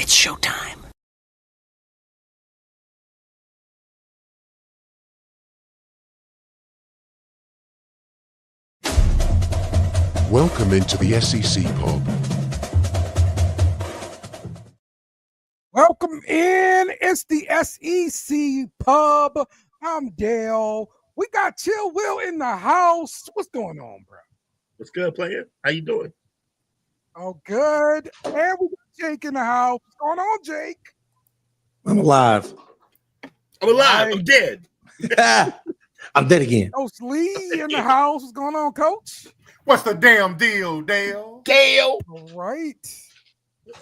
It's showtime. Welcome into the SEC Pub. Welcome in. It's the SEC Pub. I'm Dale. We got Chill Will in the house. What's going on, bro? What's good, player? How you doing? Oh, good. And we got Jake in the house. What's going on, Jake? I'm alive. I'm alive. Right. I'm dead. I'm dead again. Coach Lee in the house. What's going on, Coach? What's the damn deal, Dale? Dale. All right.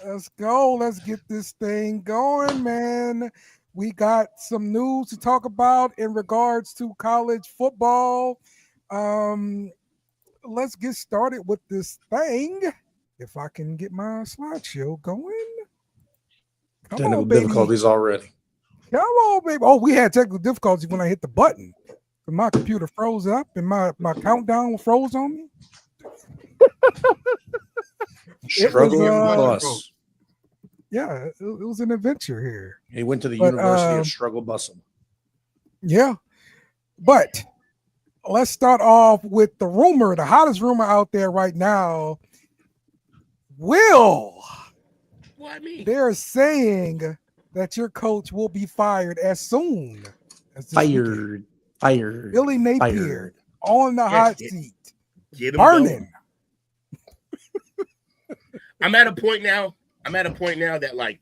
Let's go. Let's get this thing going, man. We got some news to talk about in regards to college football. Let's get started with this thing. If I can get my slideshow going. Come Technical on, baby. difficulties already. Come on, baby. Oh, we had technical difficulties when I hit the button. My computer froze up and my countdown froze on me. Struggle was, bus. Yeah, it was an adventure here. He went to the University of Struggle Bustle. Yeah. But let's start off with the rumor, the hottest rumor out there right now. Will. What I mean? They're saying that your coach will be fired as soon as this weekend. Fired. Billy Napier Fired. on the hot seat. Get him Burning. I'm at a point now that, like,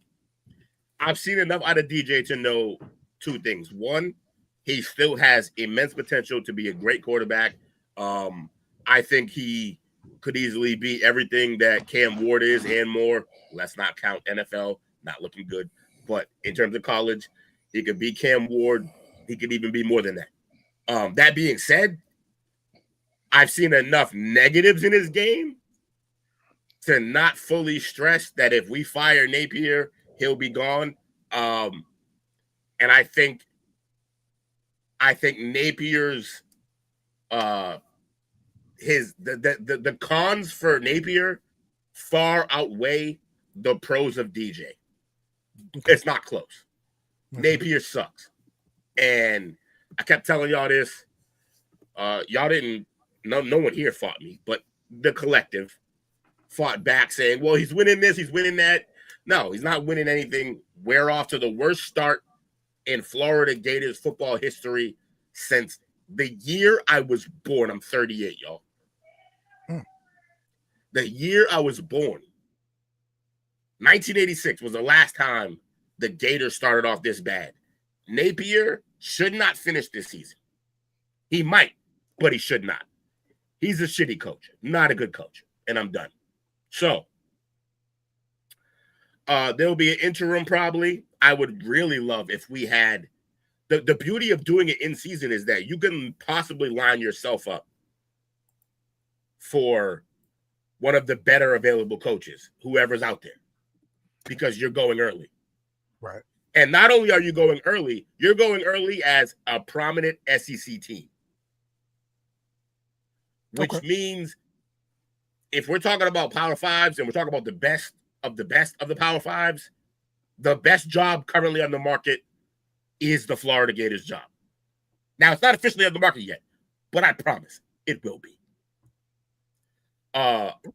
I've seen enough out of DJ to know two things. One, he still has immense potential to be a great quarterback. I think he could easily be everything that Cam Ward is and more. Let's not count NFL, not looking good. But in terms of college, he could be Cam Ward. He could even be more than that. That being said, I've seen enough negatives in his game to not fully stress that if we fire Napier, he'll be gone. And I think Napier's the cons for Napier far outweigh the pros of DJ. It's not close. Napier sucks. And I kept telling y'all this. Y'all didn't, no one here fought me, but the collective fought back saying, well, he's winning this, he's winning that. No, he's not winning anything. We're off to the worst start in Florida Gators football history since the year I was born. I'm 38, y'all. The year I was born, 1986 was the last time the Gators started off this bad. Napier should not finish this season. He might, but he should not. He's a shitty coach, not a good coach, and I'm done. So, there'll be an interim probably. I would really love if we had the beauty of doing it in season is that you can possibly line yourself up for one of the better available coaches, whoever's out there, because you're going early. Right. And not only are you going early, you're going early as a prominent SEC team, which means if we're talking about Power Fives and we're talking about the best of the Power Fives, the best job currently on the market is the Florida Gators job. Now, it's not officially on the market yet, but I promise it will be.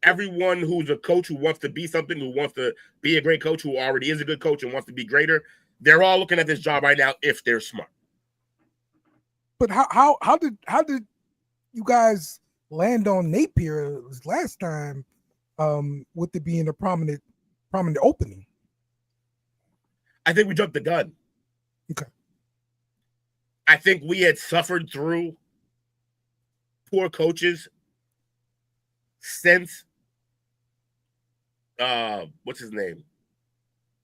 Everyone who's a coach who wants to be something, who wants to be a great coach, who already is a good coach and wants to be greater, they're all looking at this job right now if they're smart. But how did you guys land on Napier last time with it being a prominent opening? I think we jumped the gun. Okay. I think we had suffered through poor coaches since what's his name?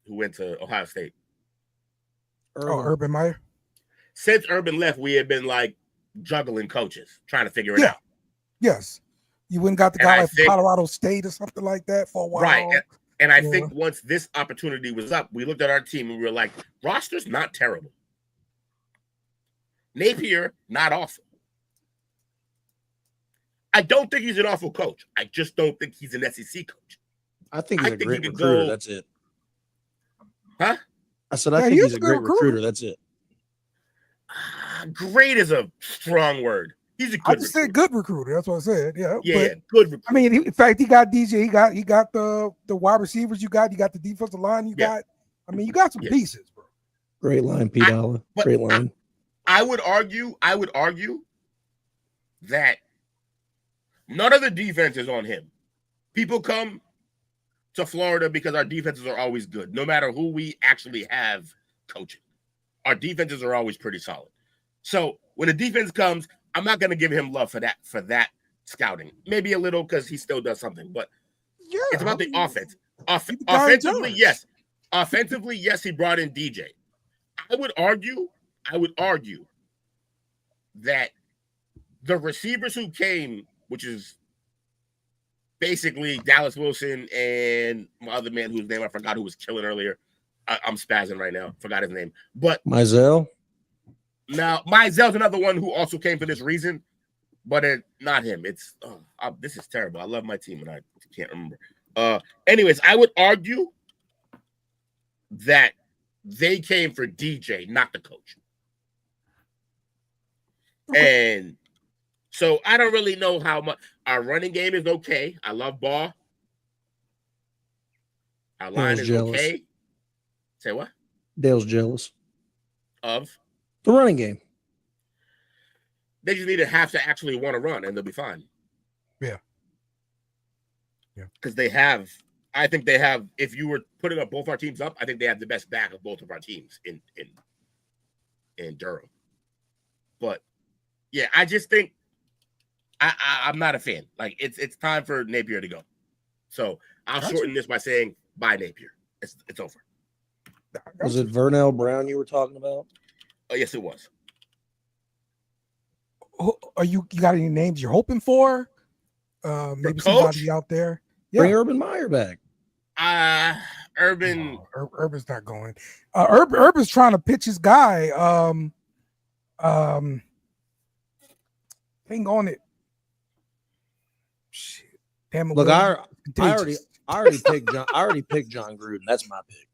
Who went to Ohio State? Urban Meyer. Since Urban left, we had been like juggling coaches, trying to figure it out. Yes. You went and got the guy like from Colorado State or something like that for a while. Right. And I think once this opportunity was up, we looked at our team and we were like, roster's not terrible. Napier, not awful. I don't think he's an awful coach. I just don't think he's an SEC coach. I think he's a great recruiter. That's it. Huh? I said I Yeah, think he is he's a a good great recruiter. recruiter. That's it. Great is a strong word. He's a good I just said good recruiter. That's what I said. Yeah, Yeah, but good recruiter. I mean, in fact, he got DJ. He got the wide receivers. You got the defensive line. You got. I mean, you got some pieces, bro. Great line, Pete Alla. Great line. I would argue that none of the defense is on him. People come to Florida because our defenses are always good, no matter who we actually have coaching. Our defenses are always pretty solid. So when the defense comes, I'm not going to give him love for that scouting. Maybe a little because he still does something, but it's about the offense. Offensively, yes. Offensively, yes, he brought in DJ. I would argue that the receivers who came, which is basically Dallas Wilson and my other man whose name I forgot, who was killing earlier. I'm spazzing right now. Forgot his name. But Mizell? Now, Mizell's another one who also came for this reason, but not him. It's this is terrible. I love my team, and I can't remember. Anyways, I would argue that they came for DJ, not the coach. And so I don't really know how much our running game is okay. I love Ball. Our line is jealous. okay. Say what? Dale's jealous of the running game. They just need to have to actually want to run, and they'll be fine. Yeah. Because they have. I think they have. If you were putting up both our teams up, I think they have the best back of both of our teams in Durham. But yeah, I just think I'm not a fan. Like it's time for Napier to go. So I'll shorten this by saying bye Napier. It's over. Was it Vernell Brown you were talking about? Oh yes, it was. Are you got any names you're hoping for? Maybe somebody out there. Yeah. Bring Urban Meyer back. Urban. No, Urban's not going. Urban's trying to pitch his guy. Hang on it. Shit. Damn it. Look, I already picked John Gruden. That's my pick.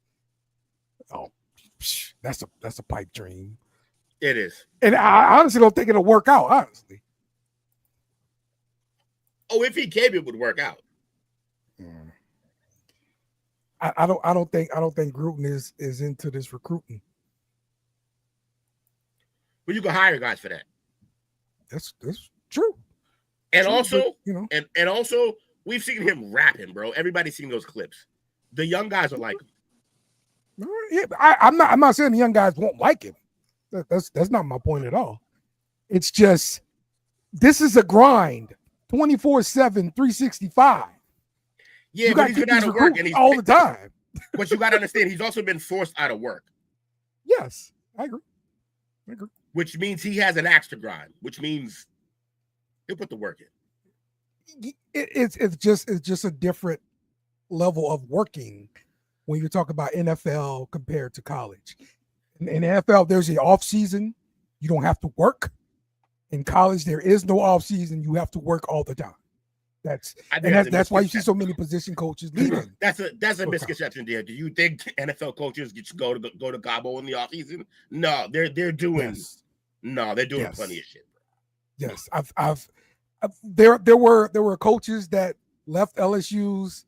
Oh, that's a pipe dream. It is. And I honestly don't think it'll work out, honestly. Oh, if he came, it would work out. I don't think Gruden is into this recruiting. But you can hire guys for that. That's true. And true, also, but, you know, and also, we've seen him rapping, bro. Everybody's seen those clips. The young guys are like him. Yeah, I'm not saying the young guys won't like him. That's not my point at all. It's just this is a grind, 24/7, 365. Yeah, you got to been out of work and he's all the time. But you got to understand, he's also been forced out of work. Yes, I agree. Which means he has an axe to grind. Which means he'll put the work in. It's just a different level of working when you're talking about NFL compared to college. In NFL, there's the off season. You don't have to work. In college, there is no off season. You have to work all the time. That's why you see so many position coaches leaving. That's a misconception there. Do you think NFL coaches just go to Cabo in the off season? No, they're doing. Yes. No, they're doing Yes. plenty of shit. Yes, there were coaches that left LSU's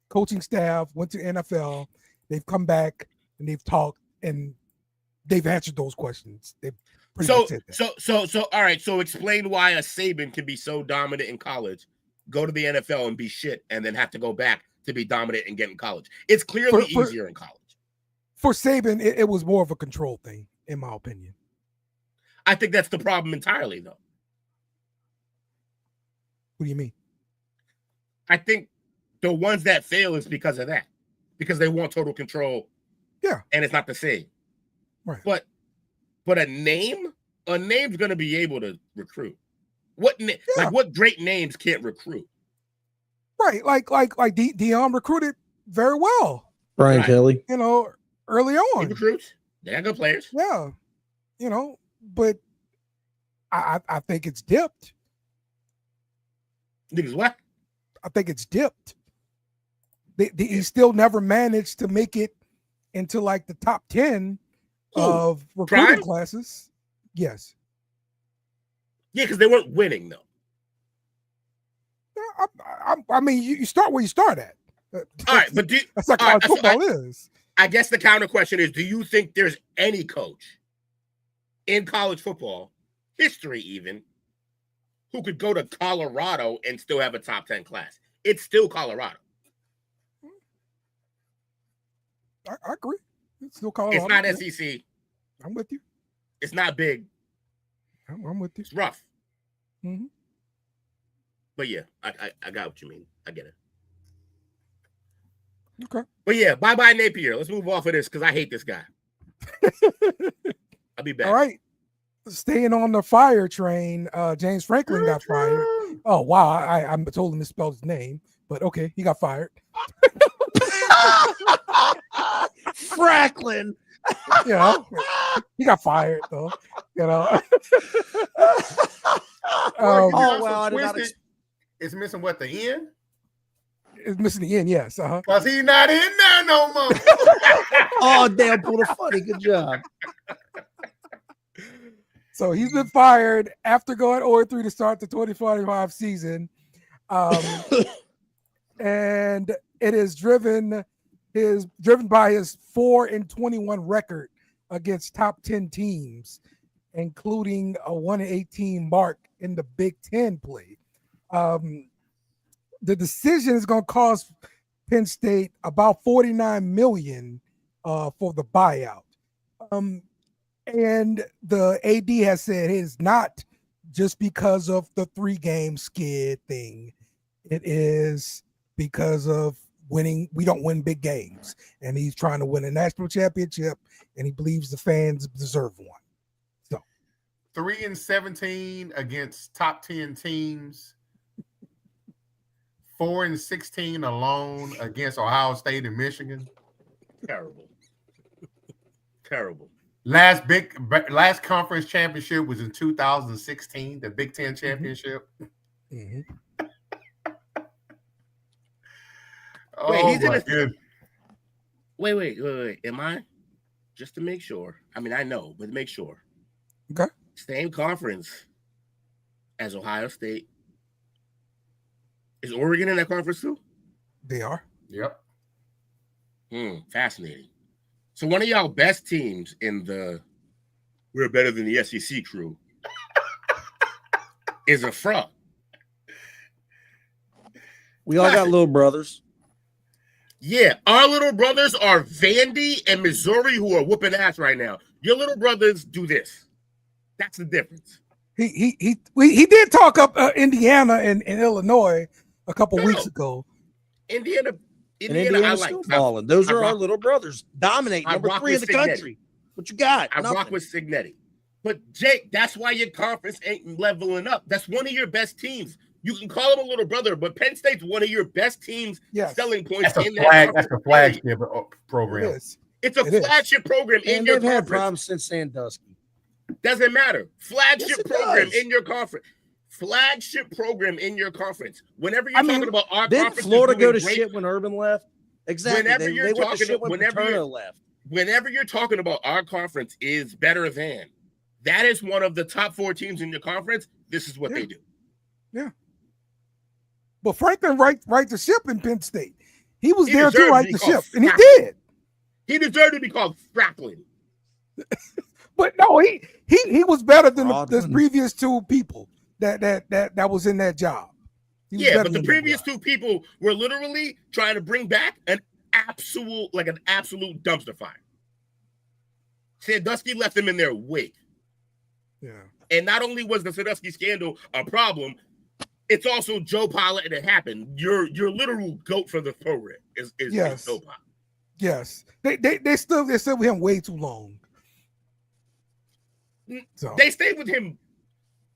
coaching staff, went to NFL. They've come back and they've talked and they've answered those questions. They've pretty much said that. So all right. So explain why a Saban can be so dominant in college, go to the NFL and be shit, and then have to go back to be dominant and get in college. It's clearly easier in college. For Saban, it was more of a control thing, in my opinion. I think that's the problem entirely, though. What do you mean? I think the ones that fail is because of that, because they want total control. Yeah, and it's not the same. Right. But a name's going to be able to recruit. What great names can't recruit? Right, like Deion recruited very well. Brian Kelly, early on. He recruits. They got good players. Yeah, but I think it's dipped. Niggas what? I think it's dipped. He still never managed to make it into like the top 10 of recruiting Prime? classes. Yes. Yeah, because they weren't winning though. I mean, you start where you start at. All right, but that's like all right, college football is. I guess the counter question is: do you think there's any coach in college football history, even, who could go to Colorado and still have a top 10 class? It's still Colorado. I agree. It's still Colorado. It's not SEC. I'm with you. It's not big. I'm with you. It's rough. Mm-hmm. But yeah, I got what you mean. I get it. Okay. But yeah, bye-bye Napier. Let's move off of this because I hate this guy. I'll be back. All right. Staying on the fire train, James Franklin got fired. Oh, wow. I totally misspelled his name, but okay, he got fired. Franklin. You know, he got fired though. You know. Oh wow! I did not It's missing what, the end? It's missing the end. Yes. Cause he's not in there no more. Oh damn! Pulled a funny. Good job. So he's been fired after going 0-3 to start the 2045 season, and it is driven by his 4-21 record against top 10 teams, including a 1-18 mark in the Big Ten play. The decision is going to cost Penn State about $49 million for the buyout. And the AD has said it is not just because of the 3-game skid thing. It is because of winning. We don't win big games, and he's trying to win a national championship, and he believes the fans deserve one. So 3-17 against top 10 teams. 4-16 alone against Ohio State and Michigan. Terrible. Terrible. Last conference championship was in 2016, the Big Ten championship. Mm-hmm. Oh, Wait, my goodness. Wait. Am I? Just to make sure. I mean, I know, but make sure. Okay. Same conference as Ohio State. Is Oregon in that conference too? They are. Yep. Fascinating. So one of y'all best teams in the we're better than the SEC crew is a fraud. We all got little brothers. Yeah, our little brothers are Vandy and Missouri who are whooping ass right now. Your little brothers do this. That's the difference. He did talk up Indiana and Illinois a couple weeks ago. Indiana, Indiana's I like. still balling. Those are rock, our little brothers. Dominate. Number 3 in the country. What you got? I rock with Signetti. But Jake, that's why your conference ain't leveling up. That's one of your best teams. You can call him a little brother, but Penn State's one of your best teams. Yes. Selling points That's in that's a flagship program. It's a flagship program in your conference. They've had conference. problems since Sandusky. Doesn't matter. Flagship Yes, program does. in your conference. Flagship program in your conference. Whenever you're talking about our didn't conference, Florida go to great, shit when Urban left? Exactly. Whenever They you're went to talking, shit when whenever Paterno left. Whenever you're talking about our conference is better than, that is one of the top 4 teams in your conference. This is what they do. Yeah. But Franklin right the ship in Penn State. He was He there to deserved right to the be called ship, and he Franklin. did. He deserved to be called Franklin. But no, he was better than the Rodman. previous 2 people that was in that job. He was Yeah, better but the than previous them 2 people were literally trying to bring back an absolute dumpster fire. Sandusky left them in their wake. Yeah. And not only was the Sandusky scandal a problem, it's also Joe Pollitt and it happened. Your literal goat for the program is Yes. Joe Pollitt. Yes. They still with him way too long. So They stayed with him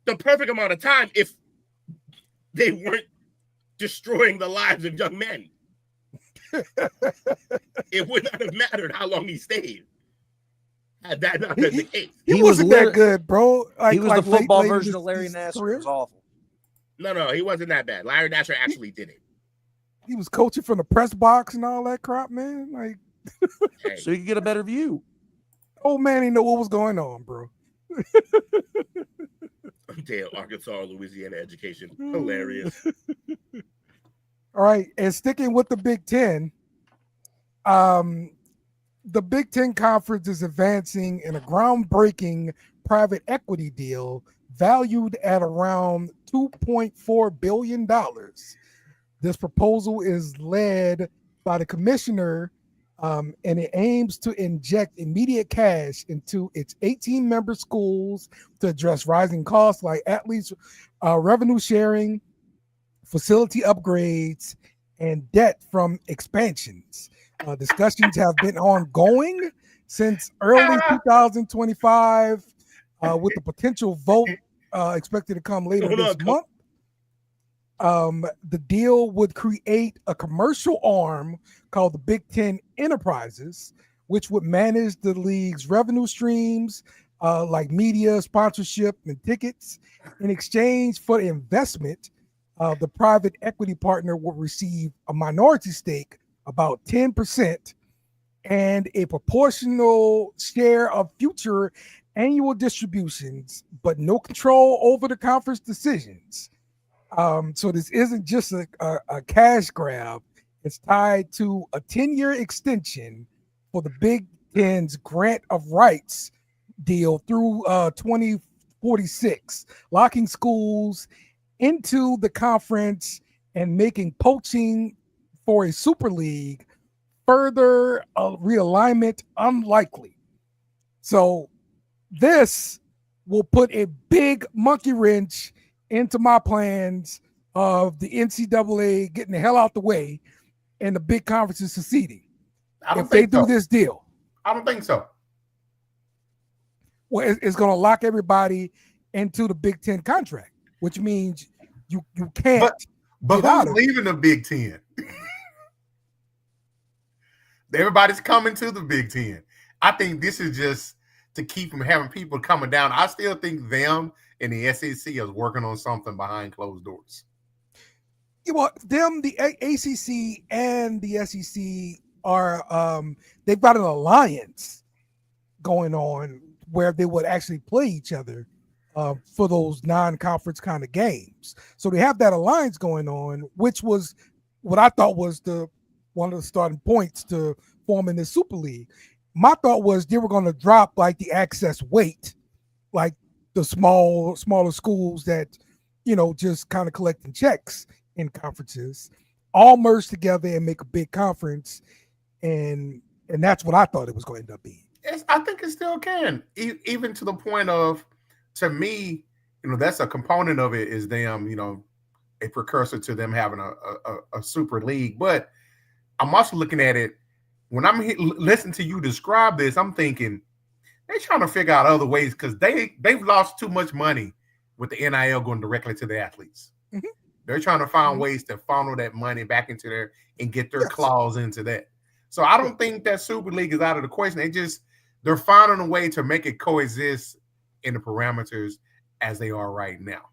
the perfect amount of time if they weren't destroying the lives of young men. It would not have mattered how long he stayed. Had that not been the case. he wasn't that good, bro. He was the football late version in of Larry his Nassar. career. It was awful. No, he wasn't that bad. Larry Nassar actually did it. He was coaching from the press box and all that crap, man. Like, So you can get a better view. old man didn't know what was going on, bro. Damn, Arkansas, Louisiana education. Hilarious. All right, and sticking with the Big Ten, the Big Ten Conference is advancing in a groundbreaking private equity deal valued at around $2.4 billion. This proposal is led by the commissioner, and it aims to inject immediate cash into its 18-member schools to address rising costs like athletes' revenue sharing, facility upgrades, and debt from expansions. Discussions have been ongoing since early 2025, with the potential vote expected to come later this month. The deal would create a commercial arm called the Big Ten Enterprises, which would manage the league's revenue streams like media, sponsorship, and tickets. In exchange for the investment, the private equity partner will receive a minority stake, about 10%, and a proportional share of future annual distributions, but no control over the conference decisions. So this isn't just a cash grab. It's tied to a 10-year extension for the Big Ten's grant of rights deal through 2046, locking schools into the conference and making poaching for a super league further realignment unlikely. So this will put a big monkey wrench into my plans of the NCAA getting the hell out the way and the big conferences seceding. If they do this deal. I don't think so. Well, it's going to lock everybody into the Big Ten contract, which means you can't. But who's leaving the Big Ten? Everybody's coming to the Big Ten. I think this is just to keep from having people coming down. I still think them and the SEC is working on something behind closed doors. Yeah, well, the ACC and the SEC are they've got an alliance going on where they would actually play each other for those non-conference kind of games. So they have that alliance going on, which was what I thought was one of the starting points to forming the Super League. My thought was they were going to drop like the access weight, like the smaller schools that, just kind of collecting checks in conferences, all merge together and make a big conference. And that's what I thought it was going to end up being. Yes, I think it still can, even to the point of, to me, that's a component of it is them, a precursor to them having a super league. But I'm also looking at it, when I'm listening to you describe this, I'm thinking they're trying to figure out other ways because they've lost too much money with the NIL going directly to the athletes. Mm-hmm. They're trying to find ways to funnel that money back into there and get their claws into that. So I don't think that Super League is out of the question. They're finding a way to make it coexist in the parameters as they are right now.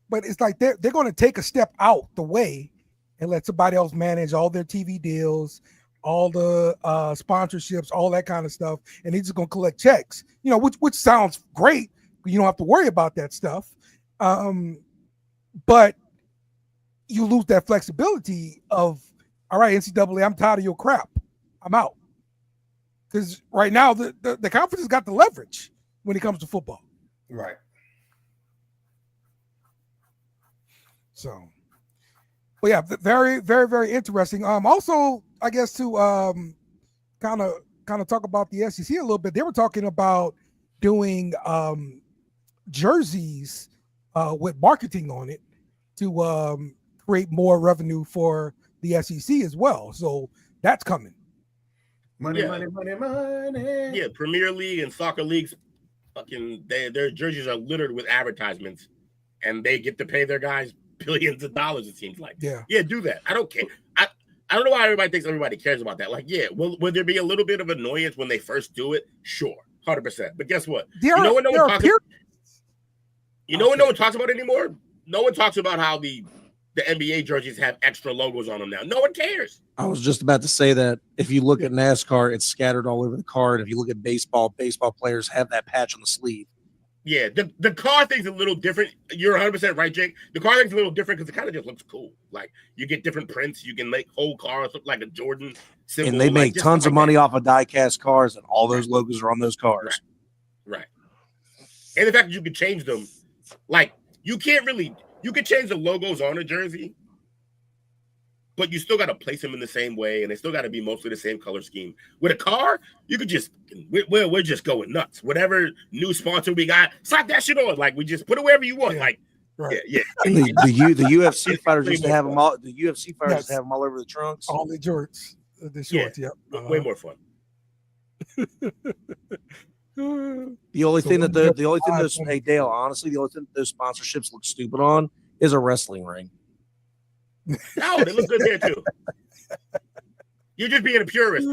But it's like they're going to take a step out the way and let somebody else manage all their TV deals, all the sponsorships, all that kind of stuff, and they're just going to collect checks. Which sounds great. You don't have to worry about that stuff. But you lose that flexibility of, all right, NCAA, I'm tired of your crap. I'm out. Because right now, the conference has got the leverage when it comes to football. Right. So, but yeah, very, very, very interesting. Also, I guess to kind of talk about the SEC a little bit, they were talking about doing jerseys with marketing on it to create more revenue for the SEC as well. So that's coming. Money. Yeah, Premier League and soccer leagues, their jerseys are littered with advertisements, and they get to pay their guys billions of dollars. It seems like. Yeah, do that. I don't care. I don't know why everybody thinks everybody cares about that. Like, will there be a little bit of annoyance when they first do it? Sure, 100%. But guess what? When no one talks about anymore? No one talks about how the the NBA jerseys have extra logos on them now. No one cares. I was just about to say that if you look at NASCAR, it's scattered all over the card. If you look at baseball players have that patch on the sleeve. Yeah, the car thing's a little different. You're 100% right, Jake. The car thing's a little different because it kind of just looks cool. Like, you get different prints. You can make whole cars look like a Jordan symbol. And they make like, tons of like money that. off of die-cast cars, and all those logos are on those cars. Right. And the fact that you can change them, like, you can change the logos on a jersey, but you still got to place them in the same way, and they still got to be mostly the same color scheme. With a car, you could just, we're just going nuts. Whatever new sponsor we got, slap that shit on. Like, we just put it wherever you want. Yeah. Like, Right. yeah. The UFC fighters used to have them all. The UFC fighters used to have them all over the trunks. All the jorts, the shorts. Yep. Way more fun. The only thing that those hey Dale, honestly, the only thing that those sponsorships look stupid on is a wrestling ring. No, they look good there too. You're just being a purist.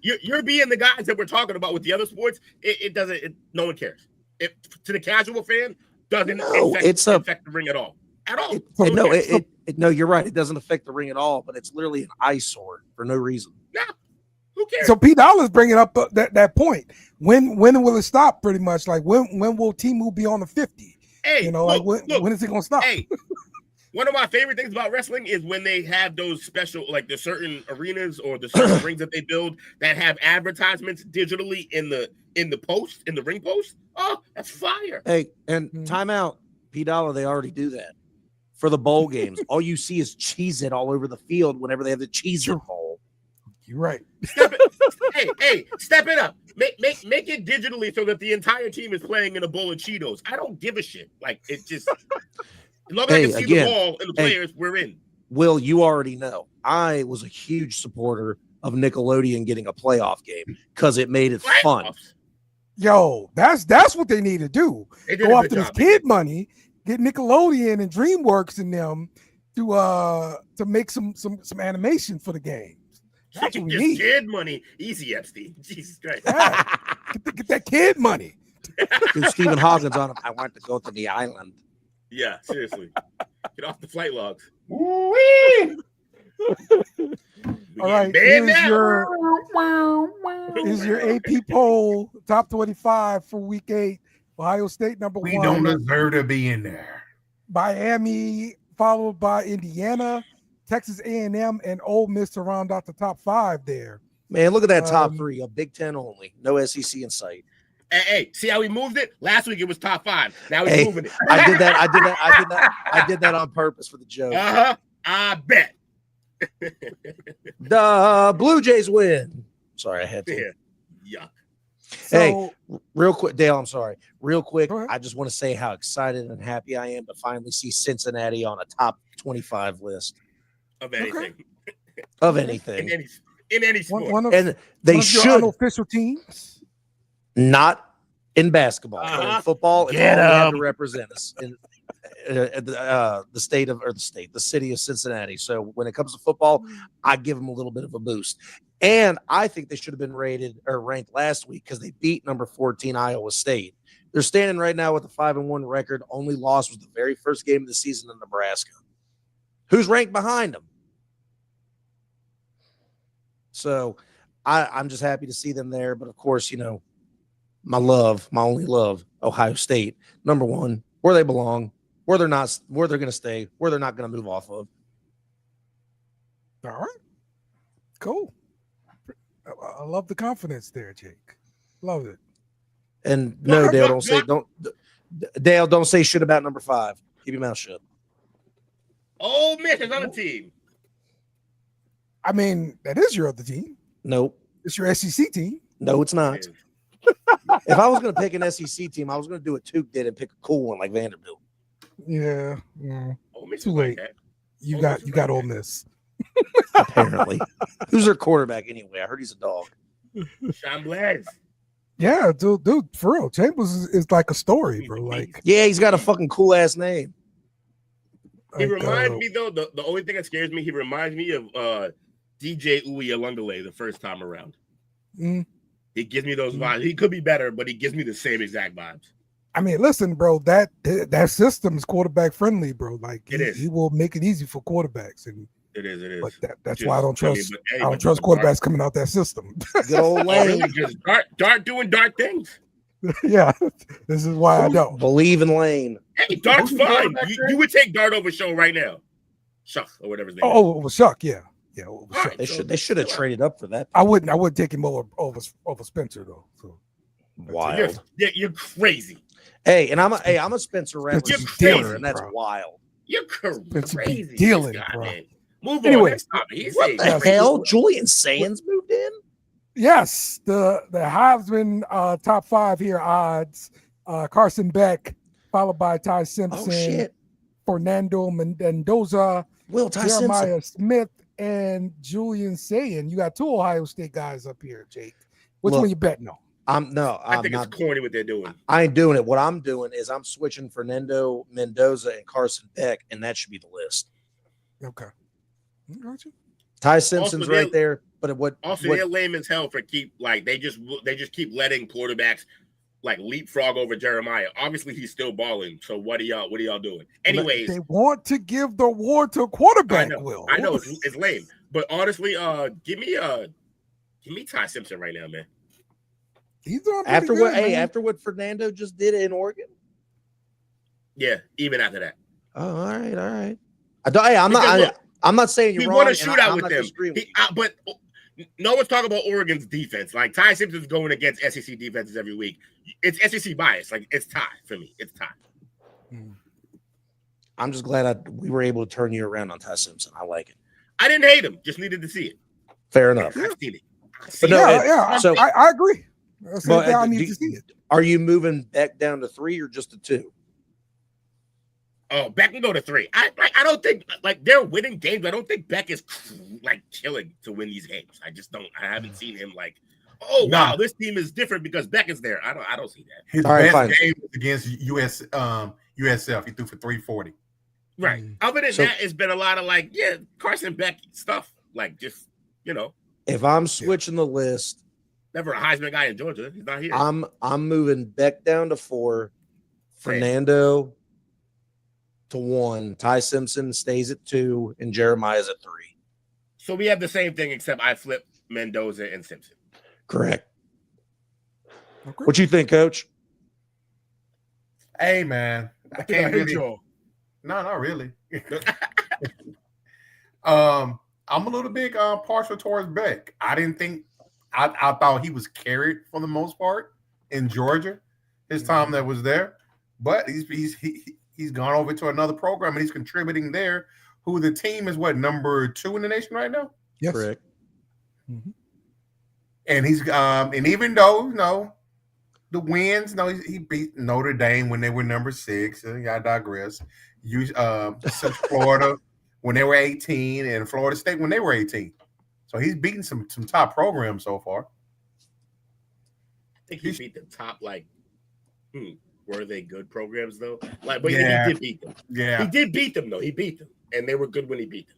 You're being the guys that we're talking about with the other sports. It doesn't. No one cares. To the casual fan, doesn't affect the ring at all. At all. No, you're right. It doesn't affect the ring at all. But it's literally an eyesore for no reason. No, who cares? So P. Dollar's bringing up that point. When will it stop? Pretty much like when will Temu be on the 50? Hey, look, when is it going to stop? Hey, one of my favorite things about wrestling is when they have those special, like the certain arenas or the certain rings that they build that have advertisements digitally in the ring post. Oh, that's fire. Hey, and timeout, P. Dollar, they already do that for the bowl games. All you see is Cheez-It all over the field whenever they have the Cheez-It bowl. You're right. Step it up. Make it digitally so that the entire team is playing in a bowl of Cheetos. I don't give a shit. Like, it's just as long as I can see the ball and the players, we're in. Will, you already know I was a huge supporter of Nickelodeon getting a playoff game because it made it fun. Yo, that's what they need to do. Go after this kid money, get Nickelodeon and DreamWorks in them to make some animation for the games. That's what we need. Kid money, easy Epstein. Jesus Christ. Yeah. Get that kid money. Dude, Stephen Hawkins on him. I want to go to the island. Yeah, seriously. Get off the flight logs. All right, here's your AP poll top 25 for week 8. Ohio State number 1. We don't deserve to be in there. Miami followed by Indiana, Texas A&M, and Ole Miss to round out the top 5 there. Man, look at that top 3. A Big Ten only. No SEC in sight. Hey, see how we moved it? Last week it was top 5. Now we're moving it. I did that on purpose for the joke. I bet. The Blue Jays win. Sorry, I had to. Yeah. Hey, real quick, Dale, I'm sorry. Real quick, I just want to say how excited and happy I am to finally see Cincinnati on a top 25 list. Of anything. Of anything. In any sport. And they should. Unofficial teams. Not in basketball, but in football, it's all we have to represent us in the city of Cincinnati. So when it comes to football, I give them a little bit of a boost. And I think they should have been ranked last week because they beat number 14 Iowa State. They're standing right now with a 5-1 record. Only loss was the very first game of the season in Nebraska. Who's ranked behind them? So I'm just happy to see them there. But of course, my only love, Ohio State, number 1, where they belong, where they're going to stay, where they're not going to move off of. All right. Cool. I love the confidence there, Jake. Love it. And no, Dale, don't say shit about number 5. Keep your mouth shut. Ole Miss is on the team. I mean, that is your other team. Nope. It's your SEC team. No, it's not. If I was going to pick an SEC team, I was going to do what Tuke did and pick a cool one like Vanderbilt. Yeah. Too late. You got Ole Miss. Apparently. Who's their quarterback anyway? I heard he's a dog. Sean Blaise. Yeah, dude, for real. Chambers is like a story, bro. Like, yeah, he's got a fucking cool ass name. He reminds me though. The only thing that scares me, he reminds me of DJ Uwe Alungale the first time around. He gives me those vibes. He could be better, but he gives me the same exact vibes. I mean, listen, bro, that system is quarterback friendly, bro. Like he will make it easy for quarterbacks, and it is. But that's why I don't trust. I don't trust quarterbacks coming out that system. Good old Lane. Really, just Dart doing Dart things. Yeah, this is why I don't believe in Lane. Hey, Dart's fine. You would take Dart over Show right now. Shuck or whatever his name. Oh, it was Shuck. Yeah. Shuck. They should have traded up for that. I wouldn't take him over Spencer though. So wild. You're crazy. Hey, and I'm a Spencer Rattler supporter, and that's wild. You're crazy. Dealing, guy, bro. Man. Move anyway, on. Next topic. What the hell? Julian Sands moved in? Yes, the Heisman top 5 here odds. Carson Beck, followed by Ty Simpson, Fernando Mendoza, Jeremiah Smith, and Julian Sayin. You got 2 Ohio State guys up here, Jake. Which one you betting on? I think it's corny what they're doing. I ain't doing it. What I'm doing is I'm switching Fernando Mendoza and Carson Beck, and that should be the list. Okay. Gotcha. Ty Simpson's right there, but they're lame as hell for they just keep letting quarterbacks like leapfrog over Jeremiah. Obviously, he's still balling. So what are y'all doing? Anyways, they want to give the award to a quarterback. I know it's lame, but honestly, give me Ty Simpson right now, man. He's doing after good, what? man. Hey, after what Fernando just did in Oregon. Yeah, even after that. Oh, all right. I'm not saying you're wrong. He won a shootout with them. But no one's talking about Oregon's defense. Like Ty Simpson's going against SEC defenses every week. It's SEC bias. Like it's Ty for me. It's Ty. I'm just glad we were able to turn you around on Ty Simpson. I like it. I didn't hate him. Just needed to see it. Fair enough. I've seen it. I agree. I need to see it. Are you moving Beck down to 3 or just to 2? Oh, Beck can go to 3. I don't think they're winning games. I don't think Beck is killing to win these games. I just don't. I haven't seen him wow, this team is different because Beck is there. I don't see that. His best game was against USF. He threw for 340. Right. Other than that, it's been a lot of Carson Beck stuff. If I'm switching the list, never a Heisman guy in Georgia. He's not here. I'm moving Beck down to 4, Fernando to 1, Ty Simpson stays at 2, and Jeremiah's at 3. So we have the same thing, except I flip Mendoza and Simpson. Correct. Okay. What you think, Coach? Hey, man, I can't really. No, not really. I'm a little bit partial towards Beck. I didn't think. I thought he was carried for the most part in Georgia, his time that was there, but he's gone over to another program and he's contributing there. Who the team is number 2 in the nation right now? Yes, correct. Mm-hmm. And he's and even though the wins, he beat Notre Dame when they were number 6. I digress. Since Florida when they were 18 and Florida State when they were 18. So he's beaten some top programs so far. I think he beat the top were they good programs though? But he did beat them. Yeah, he did beat them though. He beat them, and they were good when he beat them.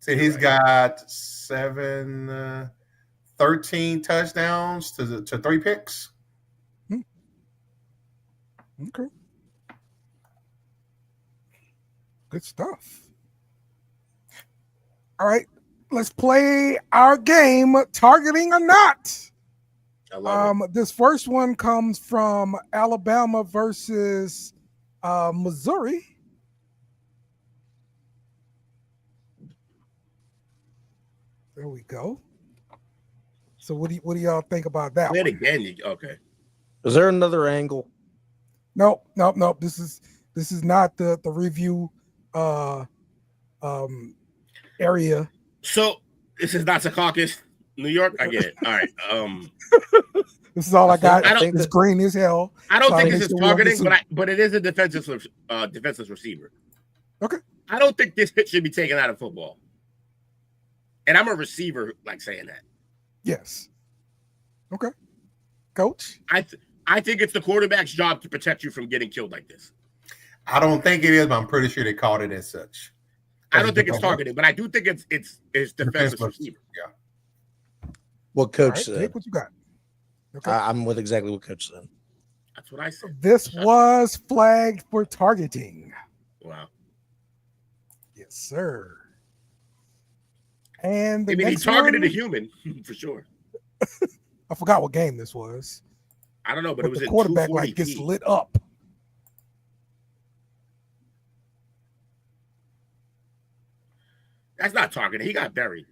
So he's got 13 touchdowns to 3 picks. Okay, good stuff. All right, let's play our game, targeting or not. I love it. This first one comes from Alabama versus Missouri. There we go. So what do y'all think about that? Play it again. Okay. Is there another angle? No. This is not the review area. So this is not Secaucus, New York. I get it. All right. This is all I got. It's green as hell. I don't think this is targeting, but it is a defenseless receiver. Okay. I don't think this hit should be taken out of football. And I'm a receiver saying that. Yes. Okay. Coach? I think it's the quarterback's job to protect you from getting killed like this. I don't think it is, but I'm pretty sure they called it as such. I don't think it's targeting, but I do think it's defensive receiver. Yeah. What Coach said. Take what you got. Okay. I'm with exactly what Coach said. That's what I said. This was flagged for targeting. Wow. Yes, sir. And the I mean, he next targeted one, a human for sure. I forgot what game this was. I don't know, but it was the at quarterback 240p. like gets lit up. That's not targeting. He got buried.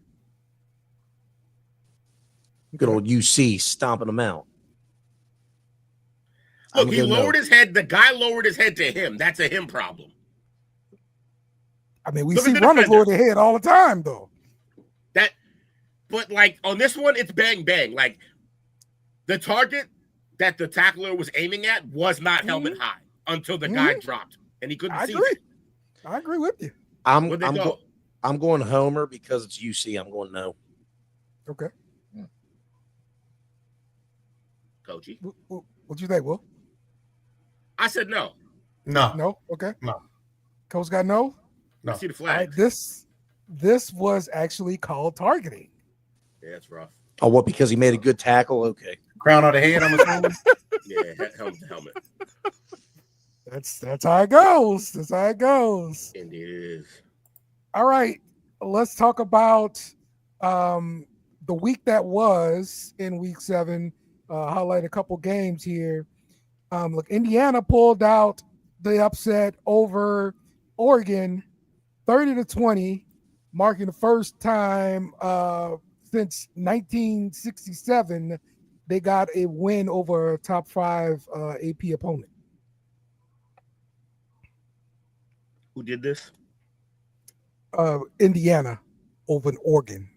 Good old UC stomping them out. Look, he lowered his head. The guy lowered his head to him. That's a him problem. I mean, we Look see at the runners defender. lower their head all the time, though. But like on this one, it's bang bang. Like the target that the tackler was aiming at was not helmet high until the guy dropped, and he couldn't see it. I agree with you. I'm going Homer because it's UC. I'm going no. Okay. Coachy. What you think, Will? I said no. No. Okay. No. Coach got no. No. I see the All flag. right. This was actually called targeting. Yeah, that's rough. Oh, what? Because he made a good tackle? Okay. Crown on the head, I'm assuming. Yeah, helmet to helmet. That's how it goes. That's how it goes. Indeed it is. All right. Let's talk about the week that was in week 7. Highlight a couple games here. Look, Indiana pulled out the upset over Oregon 30-20, marking the first time since 1967 they got a win over a top 5 AP opponent. Who did this? Indiana over Oregon.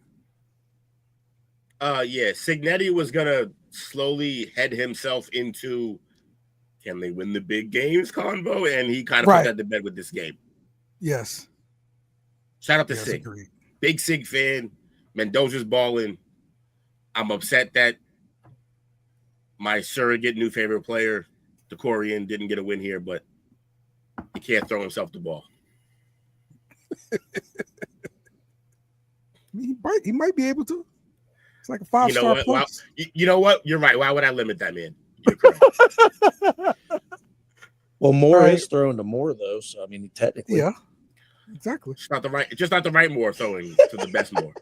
Yeah, Signetti was gonna slowly head himself into can they win the big games convo, and he kind of put that to bed with this game. Yes. Shout out to Sig. Agreed. Big Sig fan. Mendoza's balling. I'm upset that my surrogate new favorite player, the Korean, didn't get a win here, but he can't throw himself the ball. He might be able to. It's like a 5-star plus. You know what? You're right. Why would I limit that man? You're correct. Well, Moore is throwing to Moore, though. So, I mean, technically. Yeah, exactly. It's not the right Moore throwing to the best Moore.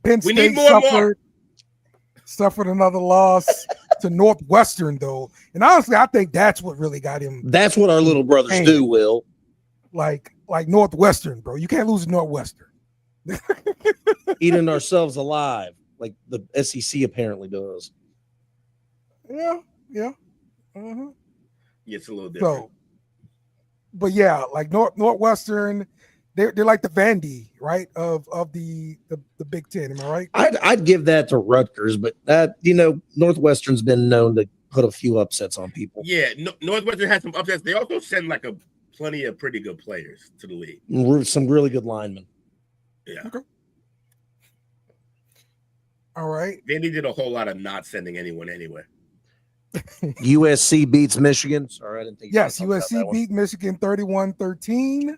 Penn State suffered another loss to Northwestern, though. And honestly, I think that's what really got him. That's what our little brothers do, Will. Like Northwestern, bro. You can't lose to Northwestern. Eating ourselves alive, like the SEC apparently does. Yeah. Yeah, it's a little different. So, but yeah, like Northwestern, they're like the Vandy, right? Of the Big Ten. Am I right? I'd give that to Rutgers, but that Northwestern's been known to put a few upsets on people. Yeah, Northwestern had some upsets. They also send like plenty of pretty good players to the league. Some really good linemen. Yeah. Okay. All right. Vandy did a whole lot of not sending anyone anyway. USC beats Michigan. Sorry, I didn't think. Yes, USC beat Michigan 31-13.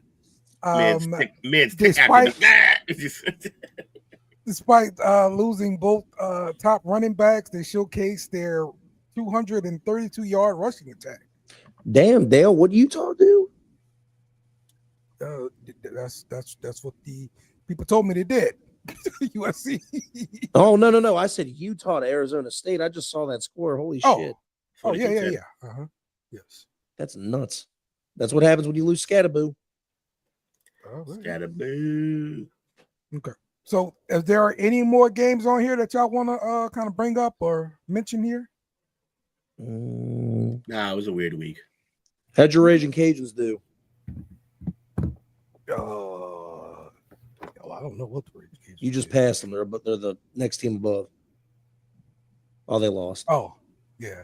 Despite losing both top running backs, they showcased their 232-yard rushing attack. Damn, Dale, what do Utah do? That's what the people told me they did. USC. Oh no! I said Utah to Arizona State. I just saw that score. Holy shit! Oh yeah. Yes. That's nuts. That's what happens when you lose Scatterboo. Scatterboo. Okay. So, if there are any more games on here that y'all want to kind of bring up or mention here? Nah, it was a weird week. How'd your Raging Cajuns do? I don't know what the Raging Cajuns. You just passed them, but they're the next team above. Oh, they lost. Oh, yeah.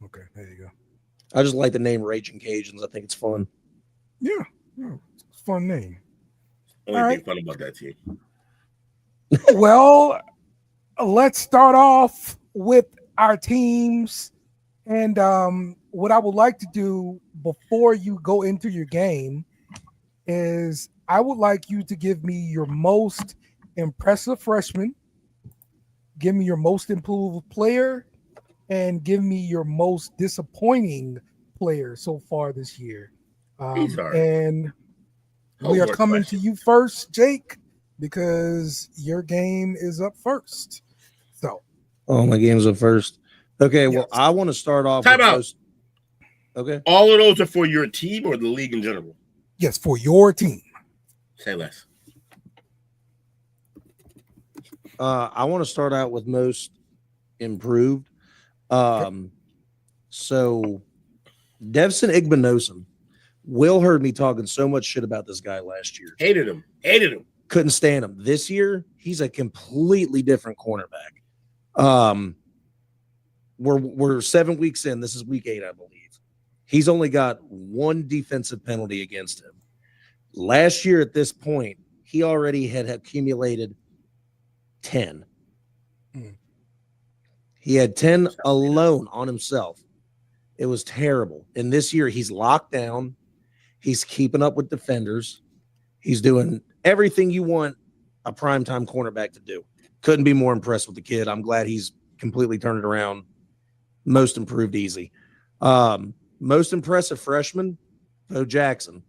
Okay, there you go. I just like the name Raging Cajuns. I think it's fun. Yeah, it's a fun name. Only thing fun about that team. Well, let's start off with our teams. And what I would like to do before you go into your game is I would like you to give me your most impressive freshman, give me your most improved player, and give me your most disappointing player so far this year. These are And we are homework coming questions. to you first, Jake, because your game is up first. So, Oh, my game's up first. Okay, well, yes. I want to start off Time with out. most. Okay. All of those are for your team or the league in general? Yes, for your team. Say less. I want to start out with most improved. So Devson Igbinosun. Will heard me talking so much shit about this guy last year. Hated him. Couldn't stand him. This year, he's a completely different cornerback. We're 7 weeks in. This is week 8, I believe. He's only got one defensive penalty against him. Last year at this point, he already had accumulated 10. He had 10 alone on himself. It was terrible. And this year, he's locked down. He's keeping up with defenders. He's doing everything you want a primetime cornerback to do. Couldn't be more impressed with the kid. I'm glad he's completely turned it around. Most improved easy. Most impressive freshman, Bo Jackson.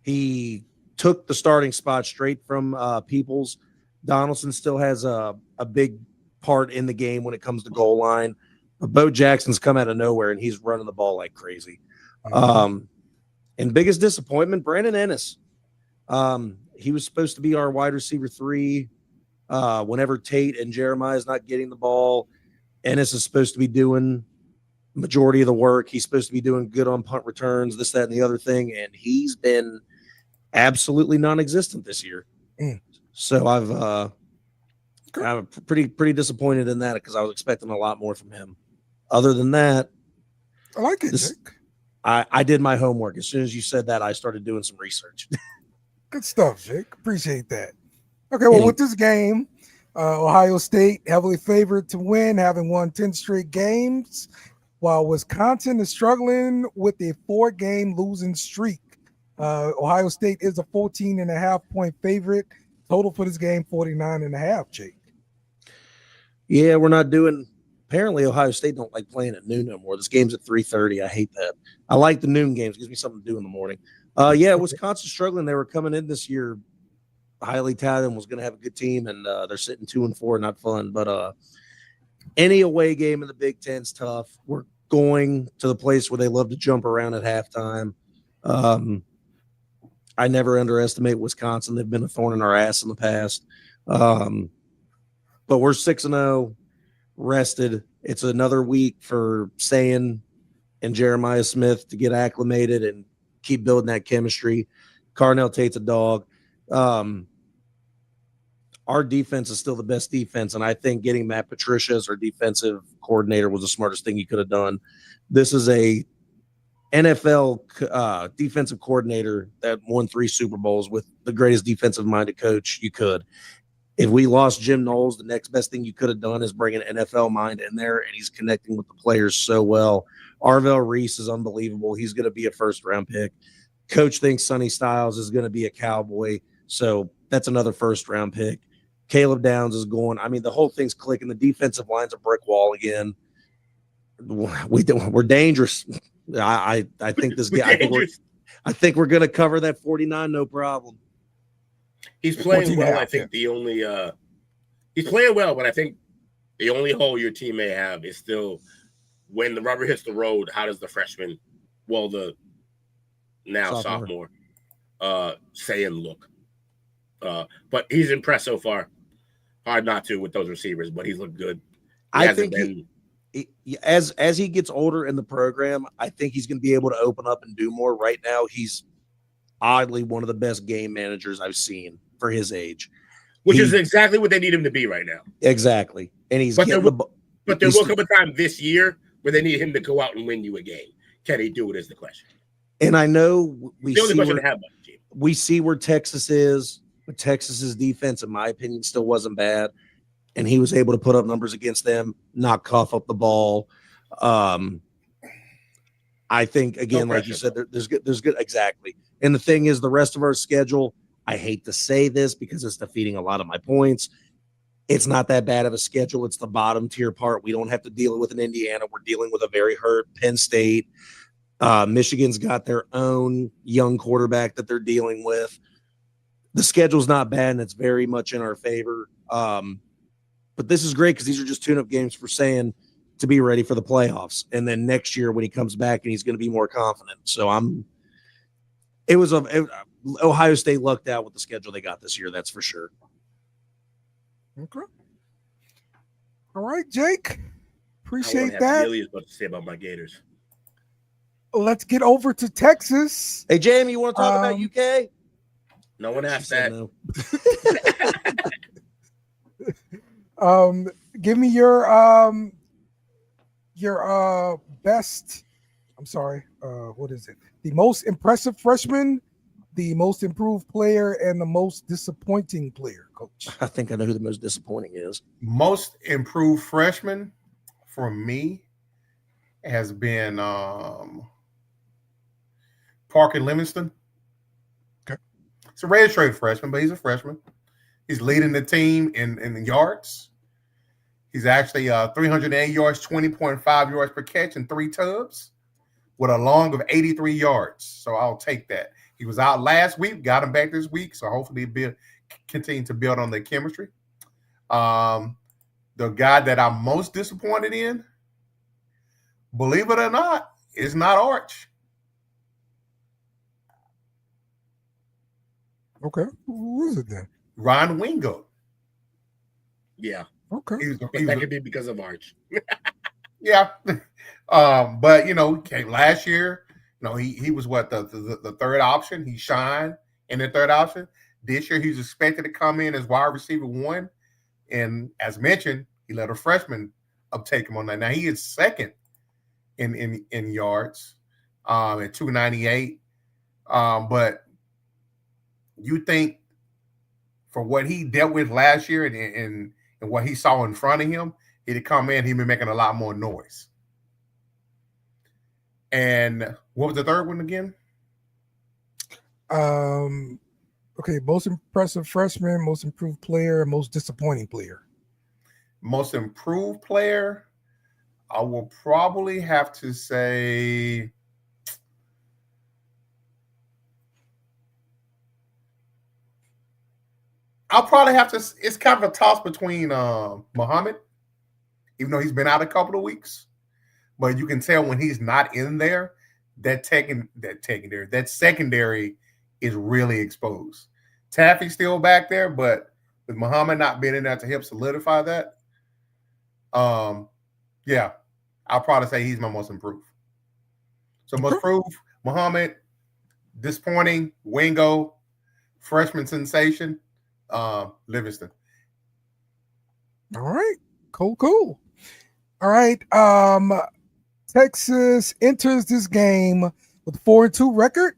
He took the starting spot straight from Peoples. Donaldson still has a big part in the game when it comes to goal line. But Bo Jackson's come out of nowhere, and he's running the ball like crazy. And biggest disappointment, Brandon Ennis. He was supposed to be our wide receiver 3 whenever Tate and Jeremiah is not getting the ball. Ennis is supposed to be doing majority of the work. He's supposed to be doing good on punt returns, this, that, and the other thing, and he's been absolutely non-existent this year. So I'm pretty disappointed in that because I was expecting a lot more from him. Other than that, I like it, Jake. I did my homework. As soon as you said that, I started doing some research. Good stuff, Jake. Appreciate that. Okay, well, with this game, Ohio State heavily favored to win, having won 10 straight games, while Wisconsin is struggling with a 4-game losing streak. Ohio State is a 14.5-point favorite. Total for this game, 49.5, Jake. Yeah, we're not doing – apparently Ohio State don't like playing at noon no more. This game's at 3:30. I hate that. I like the noon games. It gives me something to do in the morning. Wisconsin struggling. They were coming in this year highly touted and was going to have a good team, and they're sitting 2-4, not fun. But any away game in the Big Ten's tough. We're going to the place where they love to jump around at halftime. I never underestimate Wisconsin. They've been a thorn in our ass in the past. But we're 6-0, rested. It's another week for Sayin and Jeremiah Smith to get acclimated and keep building that chemistry. Carnell Tate's a dog. Our defense is still the best defense, and I think getting Matt Patricia as our defensive coordinator was the smartest thing you could have done. This is a NFL defensive coordinator that won 3 Super Bowls with the greatest defensive-minded coach you could. If we lost Jim Knowles, the next best thing you could have done is bring an NFL mind in there, and he's connecting with the players so well. Arvell Reese is unbelievable. He's going to be a first-round pick. Coach thinks Sonny Styles is going to be a Cowboy, so that's another first-round pick. Caleb Downs is going. I mean, the whole thing's clicking. The defensive line's a brick wall again. We're dangerous. I think this guy. I think we're going to cover that 49, no problem. He's playing well. I think the only he's playing well, but I think the only hole your team may have is still when the rubber hits the road. How does the freshman, the now sophomore, Sayin look? But he's impressed so far. Hard not to with those receivers, but he's looked good. I think as he gets older in the program, I think he's going to be able to open up and do more. Right now, he's oddly one of the best game managers I've seen for his age, which is exactly what they need him to be right now. Exactly, and he's but there will come a time this year where they need him to go out and win you a game. Can he do it? Is the question. And I know we see where Texas is. But Texas's defense, in my opinion, still wasn't bad, and he was able to put up numbers against them, not cough up the ball. I think again, like you said, there's good exactly. And the thing is, the rest of our schedule, I hate to say this because it's defeating a lot of my points. It's not that bad of a schedule. It's the bottom tier part. We don't have to deal with an Indiana. We're dealing with a very hurt Penn State. Michigan's got their own young quarterback that they're dealing with. The schedule's not bad, and it's very much in our favor. But this is great because these are just tune-up games for saying to be ready for the playoffs. And then next year when he comes back and he's going to be more confident. So Ohio State lucked out with the schedule they got this year. That's for sure. Okay. All right, Jake. Appreciate I that. Really is what to say about my Gators. Let's get over to Texas. Hey, Jamie, you want to talk about UK? No one asked that. No. Give me your best. I'm sorry. What is it? The most impressive freshman, the most improved player, and the most disappointing player, Coach. I think I know who the most disappointing is. Most improved freshman for me has been Parker Livingston. Okay. He's a redshirt freshman, but he's a freshman. He's leading the team in yards. He's actually 308 yards, 20.5 yards per catch, and 3 tubs with a long of 83 yards. So I'll take that. He was out last week, got him back this week, so hopefully he'll continue to build on their chemistry. The guy that I'm most disappointed in, believe it or not, is not Arch. Okay. Who is it then? Ron Wingo. Yeah. Okay. That could be because of Arch. Yeah. But, he came last year. He was what, the third option. He shined in the third option. This year, he's expected to come in as wide receiver 1. And as mentioned, he let a freshman uptake him on that. Now, he is second in yards at 298. But you think for what he dealt with last year and what he saw in front of him, he'd come in, he'd be making a lot more noise. And what was the third one again? Okay, most impressive freshman, most improved player, most disappointing player. Most improved player, I will probably have to say it's kind of a toss between Muhammad, even though he's been out a couple of weeks. But you can tell when he's not in there, that secondary is really exposed. Taffy's still back there, but with Muhammad not being in there to help solidify that, yeah, I'll probably say he's my most improved. So most improved, Muhammad, disappointing, Wingo, freshman sensation, Livingston. All right. Cool. All right. Texas enters this game with a 4-2 record.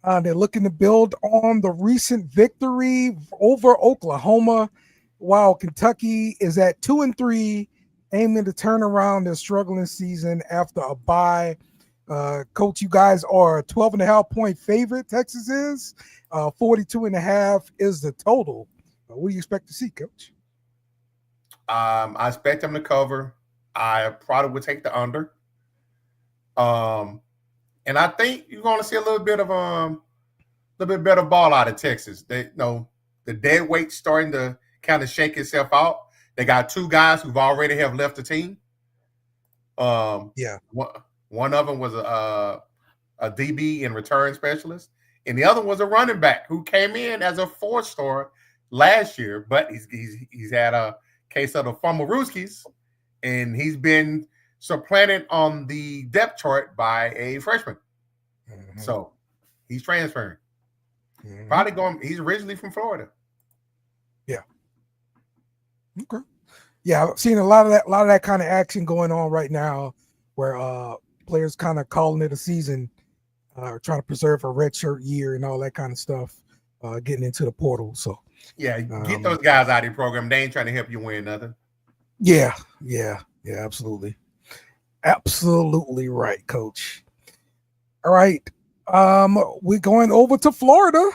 They're looking to build on the recent victory over Oklahoma, while Kentucky is at 2-3, aiming to turn around their struggling season after a bye. Coach, you guys are a 12.5-point favorite. Texas is 42.5 is the total. What do you expect to see, Coach? I expect them to cover. I probably would take the under. And I think you're going to see a little bit better ball out of Texas. The dead weight's starting to kind of shake itself out. They got 2 guys who've already have left the team. Yeah. One of them was a DB and return specialist, and the other was a running back who came in as a 4-star last year, but he's had a case of the Fumblerooskies, and he's been supplanted on the depth chart by a freshman. Mm-hmm. So he's transferring. Mm-hmm. Probably going. He's originally from Florida. Yeah. Okay. Yeah, I've seen a lot of that kind of action going on right now, where players kind of calling it a season, trying to preserve a redshirt year and all that kind of stuff, getting into the portal. So yeah, get those guys out of your program. They ain't trying to help you win nothing. Yeah, absolutely. Absolutely right, Coach. All right. We're going over to Florida.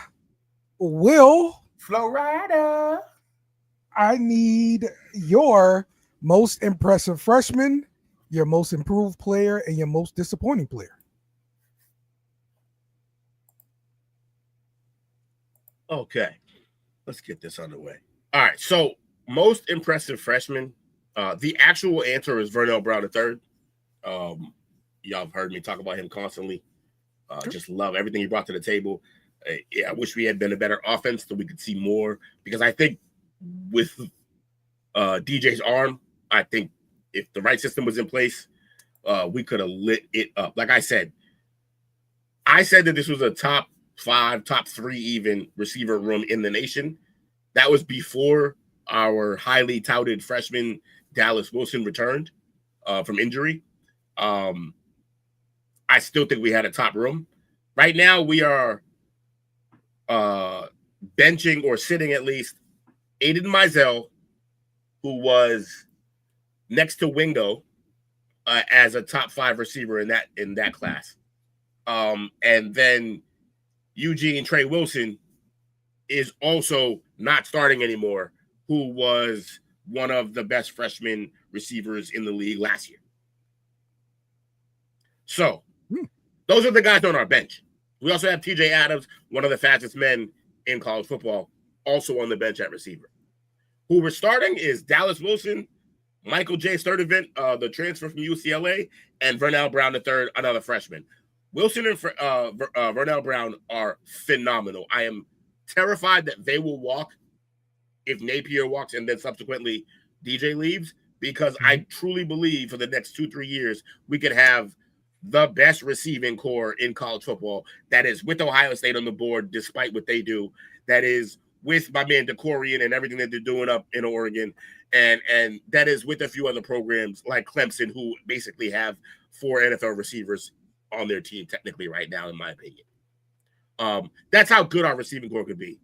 Will Florida. I need your most impressive freshman, your most improved player, and your most disappointing player. Okay, let's get this underway. All right, so most impressive freshman. The actual answer is Vernell Brown III. Y'all have heard me talk about him constantly. Just love everything he brought to the table. Yeah, I wish we had been a better offense so we could see more, because I think with DJ's arm, I think if the right system was in place, we could have lit it up. Like I said that this was a top 5, top 3 even receiver room in the nation. That was before our highly touted freshman Dallas Wilson returned from injury. I still think we had a top room. Right now, we are benching or sitting at least Aiden Mizell, who was next to Wingo as a top 5 receiver in that class. And then Eugene Trey Wilson is also not starting anymore, who was one of the best freshman receivers in the league last year. So those are the guys on our bench. We also have TJ Adams, one of the fastest men in college football, also on the bench at receiver. Who we're starting is Dallas Wilson, Michael J. Sturdivant, the transfer from UCLA, and Vernell Brown III, another freshman. Wilson and Vernell Brown are phenomenal. I am terrified that they will walk if Napier walks and then subsequently DJ leaves, because I truly believe for the next 2-3 years we could have the best receiving core in college football. That is with Ohio State on the board, despite what they do. That is with my man DeCorian and everything that they're doing up in Oregon. And that is with a few other programs like Clemson, who basically have 4 NFL receivers on their team technically right now, in my opinion. That's how good our receiving core could be.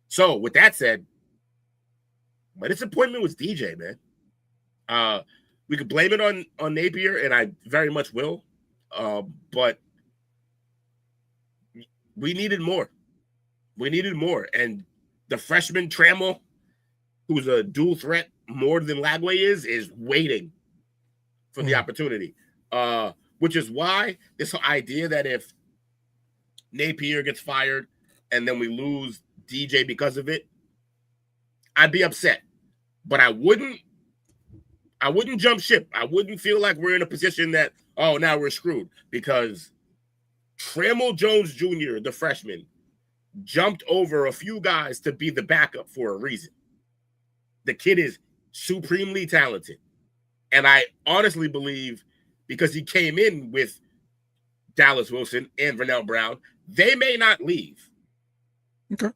So with that said, my disappointment was DJ, man. We could blame it on Napier, and I very much will. But we needed more. And the freshman Trammell, who's a dual threat more than Lagway is waiting for the opportunity. Which is why this idea that if Napier gets fired and then we lose DJ because of it, I'd be upset. But I wouldn't jump ship. I wouldn't feel like we're in a position that, oh, now we're screwed, because Trammell Jones Jr., the freshman, jumped over a few guys to be the backup for a reason. The kid is supremely talented. And I honestly believe, because he came in with Dallas Wilson and Vernell Brown, they may not leave. Okay.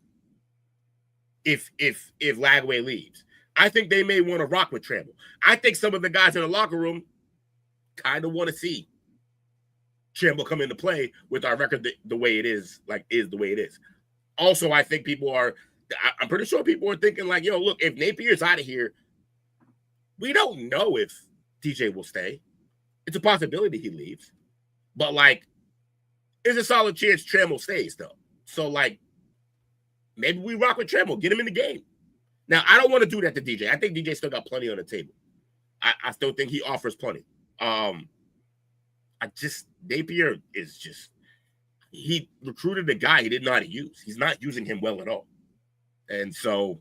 If Lagway leaves, I think they may want to rock with Trammell. I think some of the guys in the locker room kind of want to see Trammell come into play with our record the way it is, is the way it is. Also, I think I'm pretty sure people are thinking like, yo, look, if Napier's out of here, we don't know if DJ will stay. It's a possibility he leaves. But, there's a solid chance Trammell stays, though. So, maybe we rock with Trammell, get him in the game. Now, I don't want to do that to DJ. I think DJ still got plenty on the table. I still think he offers plenty. Napier is just, he recruited a guy he didn't know how to use. He's not using him well at all. And so.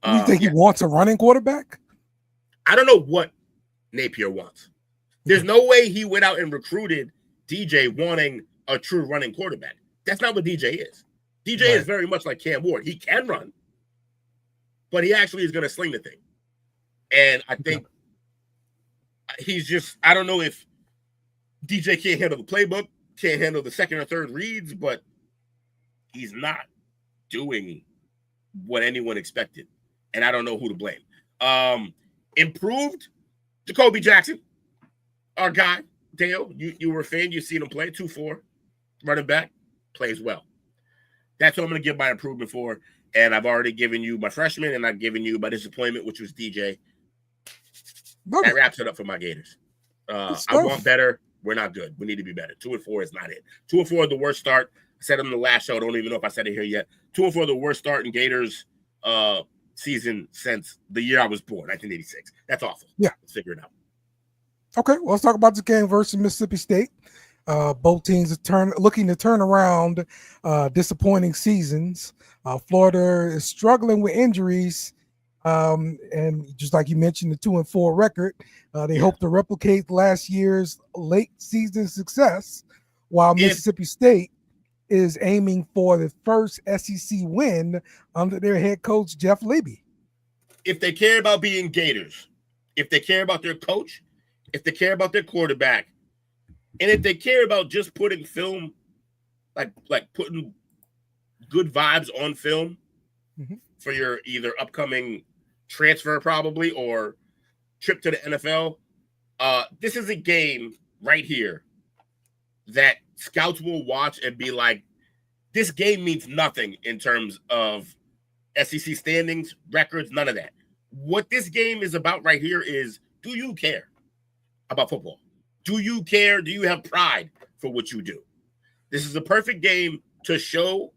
You think he wants a running quarterback? I don't know what Napier wants. There's no way he went out and recruited DJ wanting a true running quarterback. That's not what DJ is. DJ is very much like Cam Ward. He can run, but he actually is going to sling the thing. And I think he's just, I don't know if DJ can't handle the playbook, can't handle the second or third reads, but he's not doing what anyone expected. And I don't know who to blame. Improved Jacoby Jackson, our guy. Dale, you were a fan. You've seen him play 2-4, running back, plays well. That's what I'm going to give my improvement for. And I've already given you my freshman, and I've given you my disappointment, which was DJ. That wraps it up for my Gators. I want better. We're not good. We need to be better. 2-4 is not it. 2-4 is the worst start. I said it in the last show. I don't even know if I said it here yet. 2-4 the worst start in Gators season since the year I was born, 1986. That's awful. Yeah. Let's figure it out. Okay, well, let's talk about this game versus Mississippi State. Both teams are looking to turn around disappointing seasons. Florida is struggling with injuries, and just like you mentioned, the 2-4 record. They hope to replicate last year's late season success, while Mississippi State is aiming for the first SEC win under their head coach Jeff Lebby. If they care about being Gators, if they care about their coach, if they care about their quarterback, and if they care about just putting film, like putting good vibes on film for your either upcoming transfer probably or trip to the NFL, this is a game right here that scouts will watch and be like, this game means nothing in terms of SEC standings, records, none of that. What this game is about right here is, do you care about football? Do you care? Do you have pride for what you do? This is a perfect game to show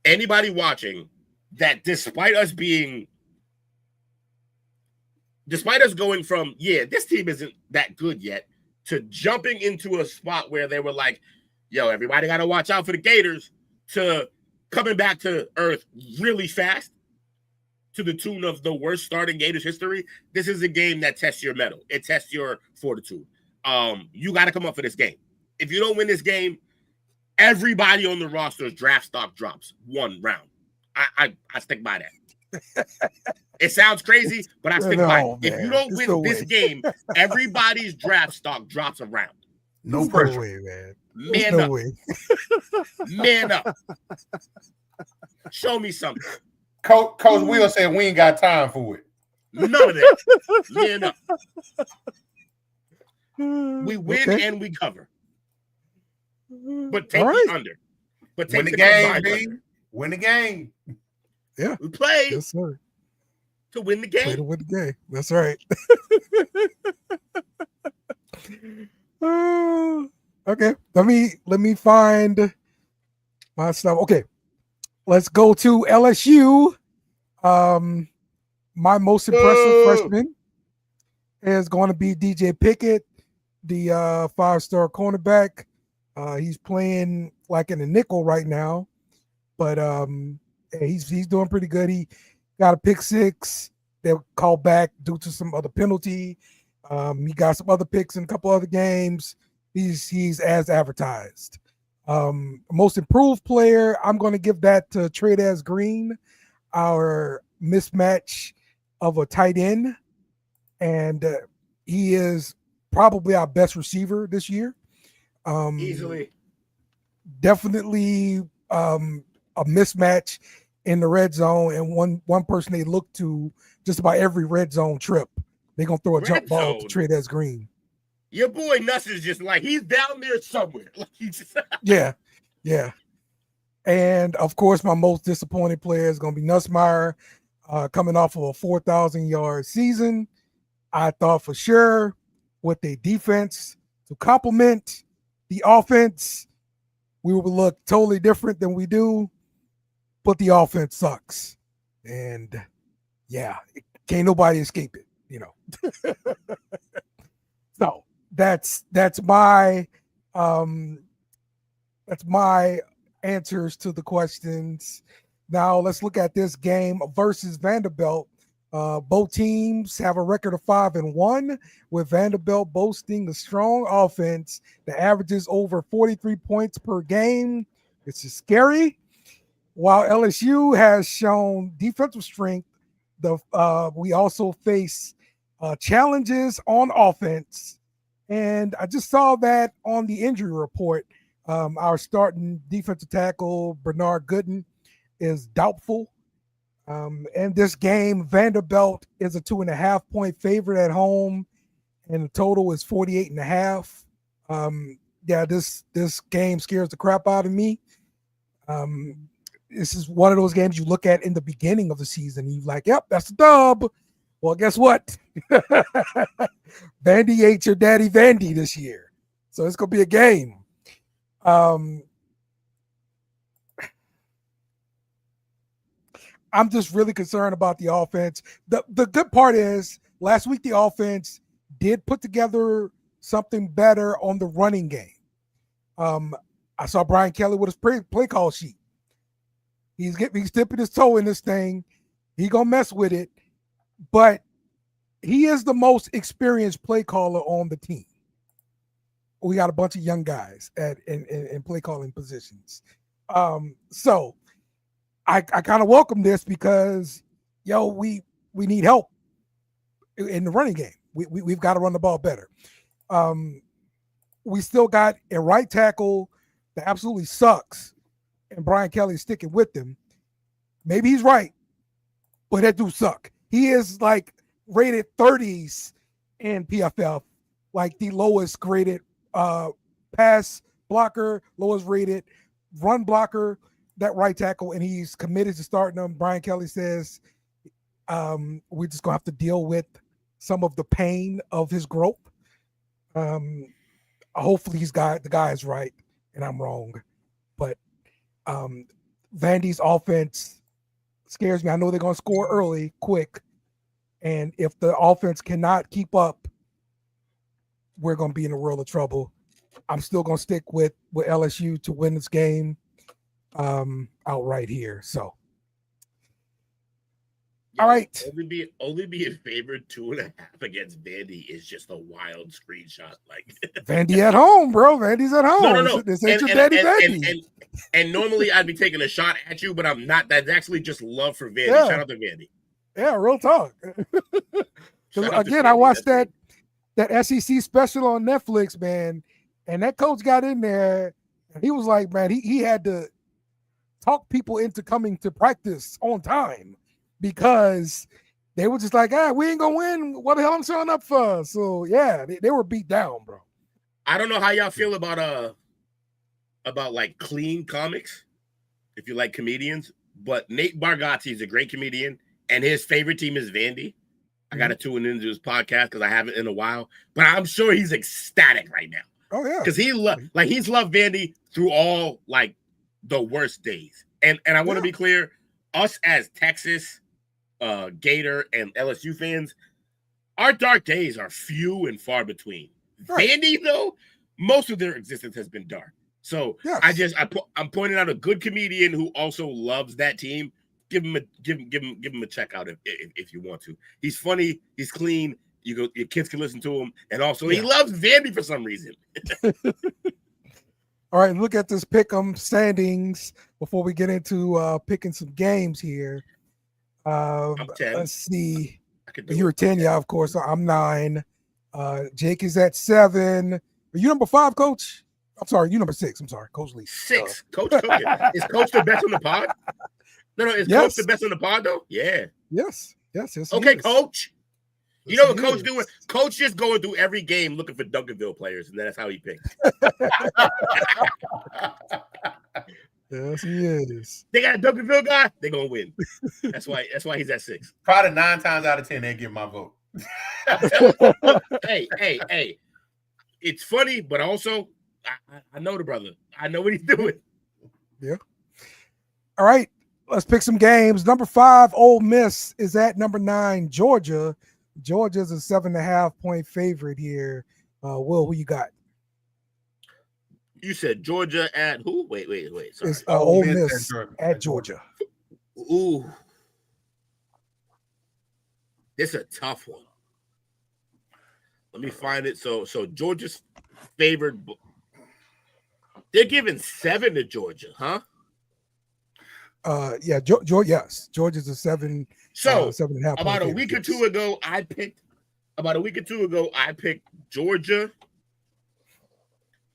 anybody watching that despite us going from, this team isn't that good yet, to jumping into a spot where they were like, yo, everybody got to watch out for the Gators, to coming back to earth really fast to the tune of the worst starting Gators history. This is a game that tests your mettle. It tests your fortitude. You got to come up for this game. If you don't win this game, everybody on the roster's draft stock drops 1 round. I stick by that. It sounds crazy, but I stick by it. If you don't win this game, everybody's draft stock drops a round. No pressure. Way, man. Man up. Man up. Show me something. Coach Will said we ain't got time for it. None of that. Man up. We win and we cover. But take the under. But take win the game, baby. Win the game. Yeah. We play yes, sir. To win the game. Play to win the game. That's right. Okay. Let me find my stuff. Okay. Let's go to LSU. My most impressive freshman is going to be DJ Pickett, the 5-star cornerback. He's playing like in a nickel right now, but he's doing pretty good. He got a pick 6. They were called back due to some other penalty. He got some other picks in a couple other games. He's as advertised. Most improved player, I'm going to give that to Trey'Daz Green, our mismatch of a tight end, and he is probably our best receiver this year. Easily. Definitely a mismatch in the red zone, and one person they look to just about every red zone trip. They're going to throw a jump ball to Trey'Daz Green. Your boy Nuss is just like, he's down there somewhere. Like he's just... Yeah. And, of course, my most disappointing player is going to be Nussmeier, coming off of a 4,000-yard season. I thought for sure with their defense to complement the offense, we would look totally different than we do, but the offense sucks. And, can't nobody escape it, So that's my answers to the questions. Now let's look at this game versus Vanderbilt. Both teams have a record of 5-1, with Vanderbilt boasting a strong offense that averages over 43 points per game. This is scary. While LSU has shown defensive strength, we also face challenges on offense. And I just saw that on the injury report. Our starting defensive tackle, Bernard Gooden, is doubtful. And this game, Vanderbilt is a 2.5-point favorite at home, and the total is 48.5. This game scares the crap out of me. This is one of those games you look at in the beginning of the season, and you're like, yep, that's a dub. Well, guess what? Vandy ate your daddy Vandy this year. So it's going to be a game. I'm just really concerned about the offense. The good part is last week the offense did put together something better on the running game. I saw Brian Kelly with his play call sheet. He's dipping his toe in this thing. He gonna mess with it, but he is the most experienced play caller on the team. We got a bunch of young guys in play calling positions. So I kind of welcome this because we need help in the running game. We've got to run the ball better. We still got a right tackle that absolutely sucks, and Brian Kelly's sticking with him. Maybe he's right, but that dude suck. He is like rated 30s in PFF, like the lowest graded pass blocker, lowest rated run blocker, that right tackle, and he's committed to starting him. Brian Kelly says we're just gonna have to deal with some of the pain of his growth. Hopefully the guy is right and I'm wrong, but Vandy's offense scares me. I know they're gonna score early, quick, and if the offense cannot keep up, we're gonna be in a world of trouble. I'm still gonna stick with LSU to win this game outright here. So, all right. Only being favored 2.5 against Vandy is just a wild screenshot. Like Vandy at home, bro. Vandy's at home. No. This ain't your daddy Vandy. And normally I'd be taking a shot at you, but I'm not. That's actually just love for Vandy. Yeah. Shout out to Vandy. Yeah, real talk. Again, I watched that SEC special on Netflix, man, and that coach got in there and he was like, man, he had to talk people into coming to practice on time because they were just like, we ain't gonna win. What the hell I'm showing up for? So yeah, they were beat down, bro. I don't know how y'all feel about like clean comics, if you like comedians, but Nate Bargatze is a great comedian, and his favorite team is Vandy. I got to tune into his podcast because I haven't in a while, but I'm sure he's ecstatic right now. Oh yeah, because he's loved Vandy through all like the worst days. And I want to be clear, us as Texas, Gator, and LSU fans, our dark days are few and far between. Right. Vandy, though, most of their existence has been dark. So yes. I'm pointing out a good comedian who also loves that team. Give him a check out if you want to. He's funny. He's clean. Your kids can listen to him, and also he loves Vandy for some reason. All right, look at this pick'em standings before we get into picking some games here. I'm 10. Let's see. You were 10, yeah, of course. I'm 9. Jake is at 7. Are you number 5, Coach? I'm sorry, you number 6. I'm sorry, Coach Lee. 6. Coach Cookin. Is Coach the best on the pod? No, is Coach the best on the pod though? Yeah. Yes. Okay, Coach. You know what Coach doing? Coach just going through every game looking for Duncanville players, and that's how he picks. Yes, he is. They got a Duncanville guy, they're gonna win. That's why he's at 6. Probably 9 times out of 10 they give my vote. Hey. It's funny, but also I know the brother. I know what he's doing. Yeah. All right. Let's pick some games. Number 5, Ole Miss is at number 9, Georgia. Georgia's a 7.5 point favorite here. Will, who you got? You said Georgia at who? Wait. Sorry. It's Ole Miss at Georgia. Ooh. This is a tough one. Let me find it. So Georgia's favored. They're giving 7 to Georgia, huh? Yeah, yes. Georgia's a 7. So 7.5. About a week or two ago, I picked Georgia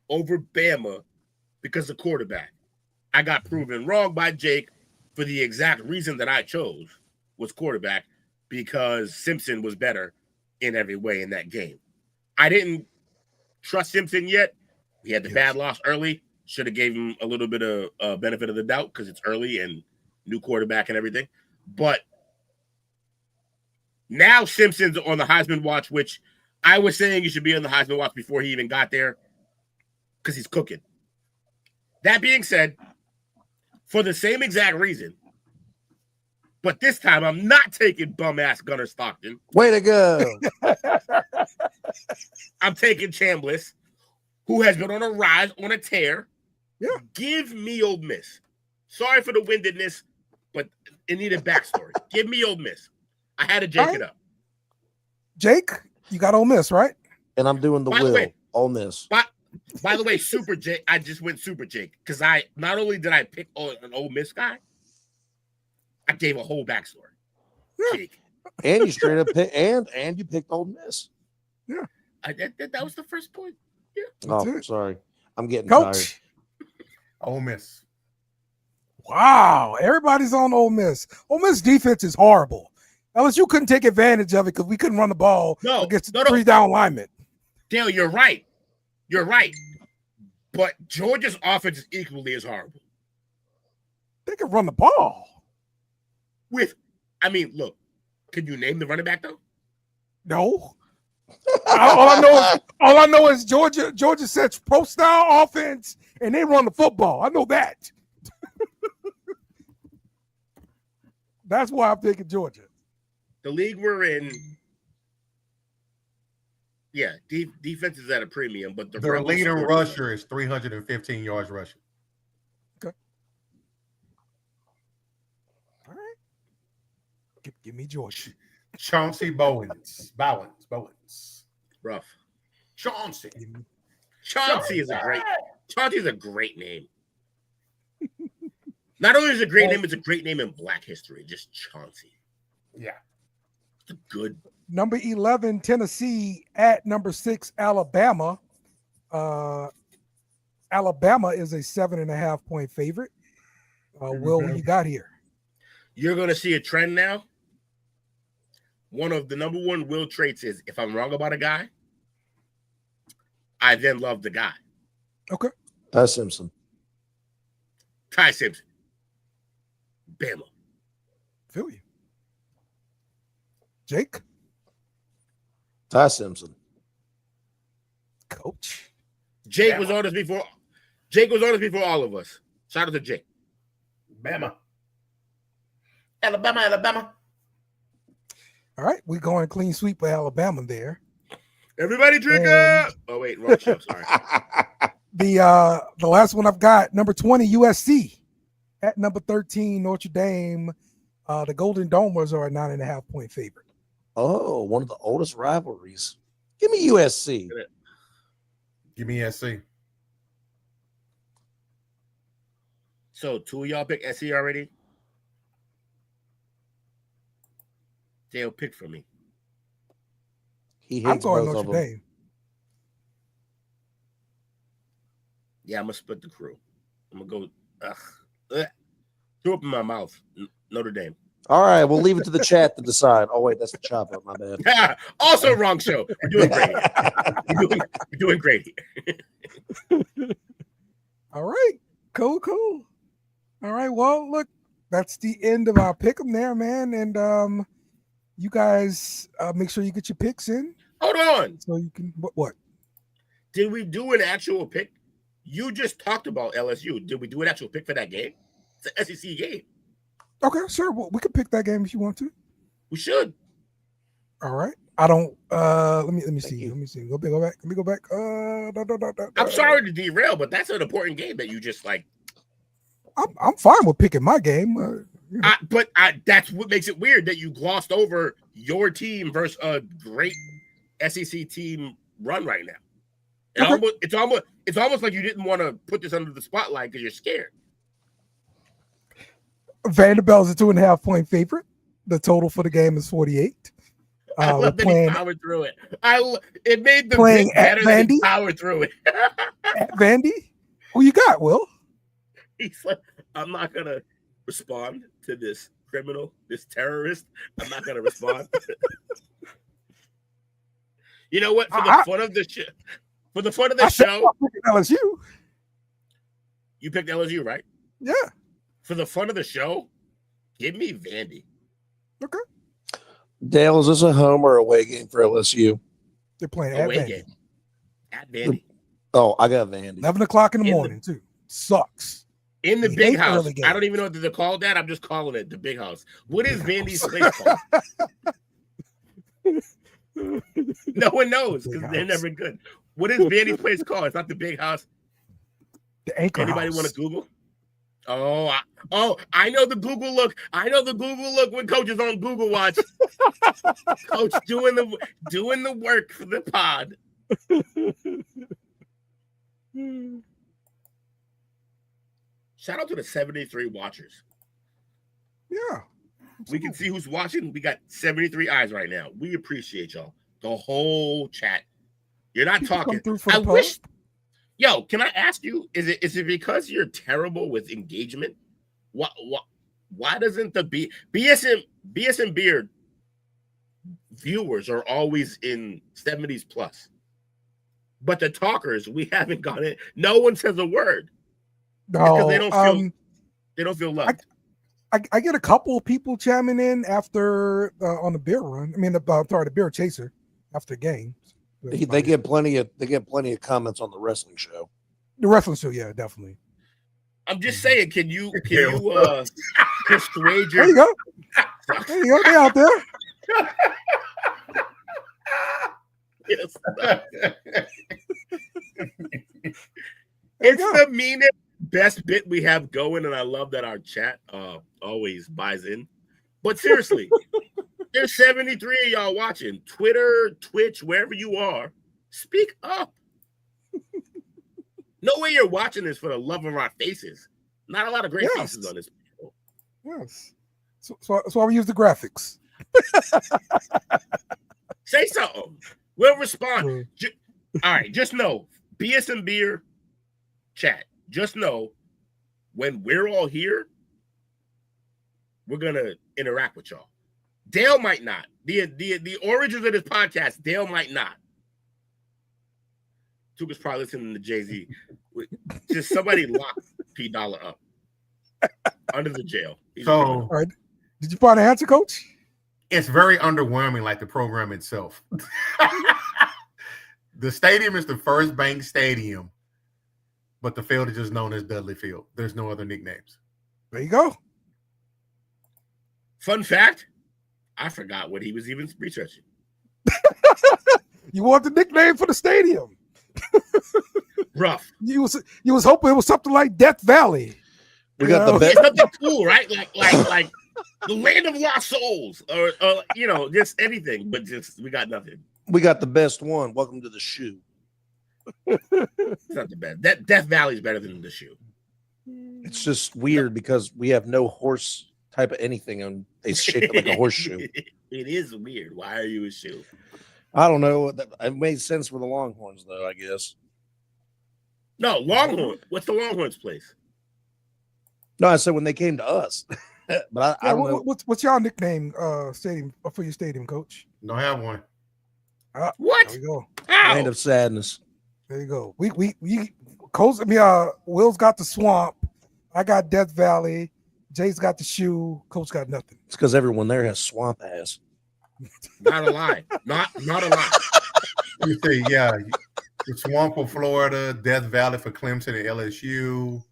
over Bama because of quarterback. I got proven wrong by Jake for the exact reason that I chose was quarterback, because Simpson was better in every way in that game. I didn't trust Simpson yet. He had the bad loss early. Should have gave him a little bit of benefit of the doubt because it's early and new quarterback and everything. But now Simpson's on the Heisman watch, which I was saying he should be on the Heisman watch before he even got there because he's cooking. That being said, for the same exact reason, But this time, I'm not taking bum-ass Gunnar Stockton. Way to go. I'm taking Chambliss, who has been on a rise, on a tear. Yeah. Give me Ole Miss. Sorry for the windedness, but it needed backstory. Give me Ole Miss. I had to jake it up. Jake, you got Ole Miss, right? And I'm doing the By the will. way- Ole Miss. By the way, Super Jake, I just went Super Jake because I not only did I pick an Ole Miss guy, I gave a whole backstory. Yeah. Jake. And you straight up pick, and you picked Ole Miss. That was the first point. Oh, it. sorry. I'm getting tired. Coach. Ole Miss. Wow. Everybody's on Ole Miss. Ole Miss defense is horrible. LSU couldn't take advantage of it because we couldn't run the ball against the 3-down linemen. Dale, you're right. You're right. But Georgia's offense is equally as horrible. They can run the ball. Look, can you name the running back though? No. all I know is Georgia sets pro style offense and they run the football. I know that. That's why I'm picking Georgia. The league we're in, defense is at a premium, but Their leading rusher is 315 yards rushing. Okay. All right. Give me Georgia. Chauncey Bowens. Rough. Chauncey. Chauncey is a great name. Not only is it a great name, it's a great name in Black history. Just Chauncey. Yeah. It's a good. Number 11, Tennessee at number 6, Alabama. Alabama is a 7.5 point favorite. Will, what you got here? You're going to see a trend now. One of the number one Will traits is if I'm wrong about a guy, I then love the guy. Okay. Ty Simpson. Ty Simpson. Bama. Feel you. Jake? Ty Simpson. Coach. Jake was on us before. Jake was on us before all of us. Shout out to Jake. Bama. Alabama. All right, we're going clean sweep for Alabama there. Everybody drink up. Oh wait, wrong show. Sorry. The last one I've got, number 20, USC at number 13, Notre Dame. The Golden Domers are a 9.5 point favorite. Oh, one of the oldest rivalries. Give me USC. Give me SC. So 2 of y'all pick SC already? Dale, pick for me. He I'm hates going both Notre of them. Dame. Yeah, I'm gonna split the crew. I'm gonna go. Threw up in my mouth. Notre Dame. All right, we'll leave it to the chat to decide. Oh wait, that's the chop up. My bad. Also, wrong show. We're doing great. We're doing great here. All right, cool. All right, well, look, that's the end of our pick 'em there, man. And you guys make sure you get your picks in. Hold on. So you can what? Did we do an actual pick? You just talked about LSU. Did we do an actual pick for that game? It's an SEC game. Okay, sure. Well, we can pick that game if you want to. We should. All right. I don't. Let me see. Let me see. Go back. Let me go back. I'm sorry to derail, but that's an important game that you just like. I'm fine with picking my game. But that's what makes it weird that you glossed over your team versus a great SEC team run right now. Okay. It's almost like you didn't want to put this under the spotlight because you're scared. Vanderbilt is a 2.5 point favorite. The total for the game is 48. I love that he powered through it. It made the playing pick better at than he Vandy? powered through it. At Vandy? Who you got, Will? He's like, I'm not gonna respond to this criminal, this terrorist. I'm not gonna respond. You know what? For the fun of the show, LSU. You picked LSU, right? Yeah. For the fun of the show, give me Vandy. Okay. Dale, is this a home or away game for LSU? They're playing at Away Vandy. game. At Vandy. Oh, I got Vandy. 11 o'clock in the morning, too. Sucks. In the He big hates house. early I don't games. even know what they're called that. I'm just calling it the big house. What is Vandy's place called? No one knows The big because they're house. never good. What is Vandy's place called? It's not the big house. The Anchor Anybody House. want to Google? I know the Google look. I know the Google look when Coach is on Google Watch. Coach doing the work for the pod. Shout out to the 73 watchers. Yeah. We can see who's watching. We got 73 eyes right now. We appreciate y'all. The whole chat. You're not People talking. come through for I the wish. pub. Yo, can I ask you? Is it because you're terrible with engagement? Why doesn't the BS and Beard viewers are always in 70s plus, but the talkers we haven't got it. No one says a word. No, They don't feel loved. I get a couple of people chiming in after on the beer run. I mean, the beer chaser after games. They get plenty of comments on the wrestling show. The wrestling show, yeah, definitely. I'm just saying, can you persuade your? There you go. There you go. They out there. Yes. It's the meanest, best bit we have going, and I love that our chat always buys in. But seriously, there's 73 of y'all watching. Twitter, Twitch, wherever you are, speak up. No way you're watching this for the love of our faces. Not a lot of great faces on this video. Yes. So I use the graphics. Say something. We'll respond. All right, just know, BS and Beer chat, just know when we're all here, we're going to interact with y'all. Dale might not. The origins of this podcast, Dale might not. Tuka's probably listening to Jay-Z. Just somebody lock P Dollar up under the jail. All right. Did you find an answer, Coach? It's very underwhelming, like the program itself. The stadium is the First Bank Stadium, but the field is just known as Dudley Field. There's no other nicknames. There you go. Fun fact, I forgot what he was even researching. You want the nickname for the stadium? Rough. You was hoping it was something like Death Valley. We got the best. It's something cool, right? Like the land of lost souls, or just anything. But we got nothing. We got the best one. Welcome to the shoe. It's not the best. That Death Valley is better than the shoe. It's just weird because we have no horse type of anything, and they shape it like a horseshoe. It is weird. Why are you a shoe? I don't know. It made sense for the Longhorns, though, I guess. No, Longhorn. What's the Longhorns' place? No, I said when they came to us. But I don't know. What's y'all nickname stadium for your stadium, Coach? Don't have one. What? There we go. Land of sadness. There you go. We Coach. Will's got the swamp. I got Death Valley. Jay's got the shoe. Coach got nothing. It's because everyone there has swamp ass. Not a lie. Not a lie. You say, yeah, the Swamp for Florida, Death Valley for Clemson and LSU,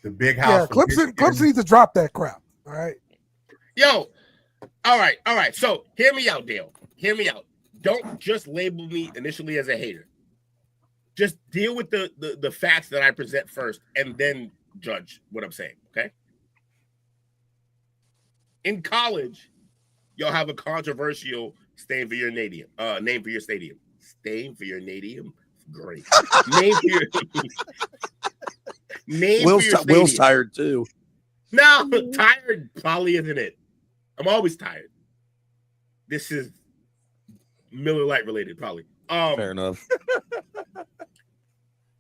the Big House. Yeah, Clemson needs to drop that crap. All right. Yo. All right. So hear me out, Dale. Hear me out. Don't just label me initially as a hater. Just deal with the facts that I present first, and then judge what I'm saying. Okay. In college, you'll have a controversial name for your stadium. Staying for your stadium. Great. Name for your name for your stadium. Will's tired too. No, tired probably isn't it. I'm always tired. This is Miller Lite related, probably. Fair enough.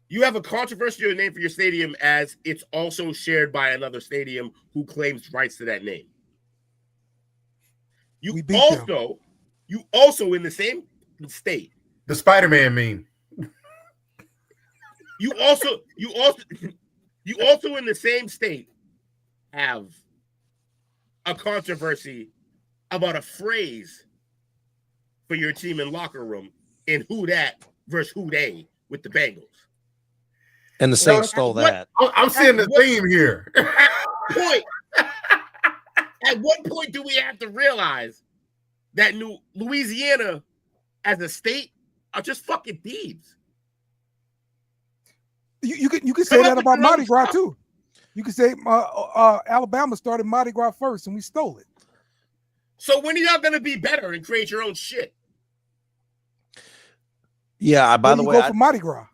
You have a controversial name for your stadium as it's also shared by another stadium who claims rights to that name. You also in the same state. The Spider-Man meme. You also in the same state have a controversy about a phrase for your team in locker room in who that versus who they with the Bengals. And the Saints stole that. I'm seeing the theme here. At what point do we have to realize that Louisiana as a state are just fucking thieves? You can say that about Mardi Gras too. You can say Alabama started Mardi Gras first and we stole it. So when are y'all gonna be better and create your own shit? Yeah, by the way, go for Mardi Gras.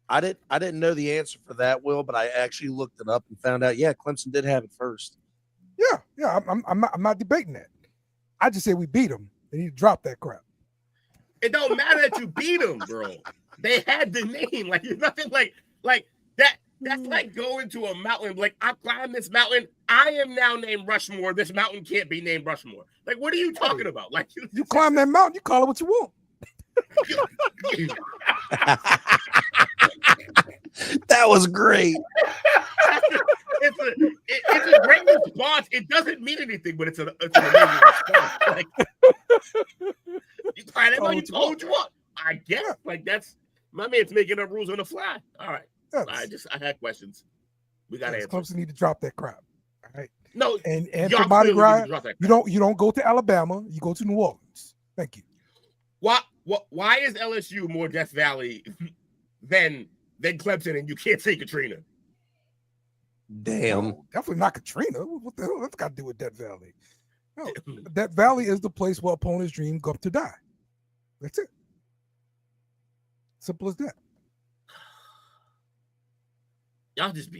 I didn't know the answer for that, Will, but I actually looked it up and found out. Yeah, Clemson did have it first. Yeah. I'm not debating that. I just say we beat them. They need to drop that crap. It don't matter that you beat them, bro. They had the name. Like there's nothing like that. That's like going to a mountain. Like I climbed this mountain. I am now named Rushmore. This mountain can't be named Rushmore. Like what are you talking about? Like you climb that mountain, you call it what you want. That was great. It's a great response. It doesn't mean anything, but it's an amazing response. Like, you call it what you want. I guess. Like that's my man's making up rules on the fly. All right. Yes. I had questions. We got to answer. Clemson need to drop that crap. All right. No, and for Mardi Gras, you don't go to Alabama. You go to New Orleans. Thank you. Why is LSU more Death Valley than Clemson, and you can't say Katrina? Damn. No, definitely not Katrina. What the hell that's got to do with Death Valley? No, Death Valley is the place where opponents dream go up to die. That's it. Simple as that. Y'all just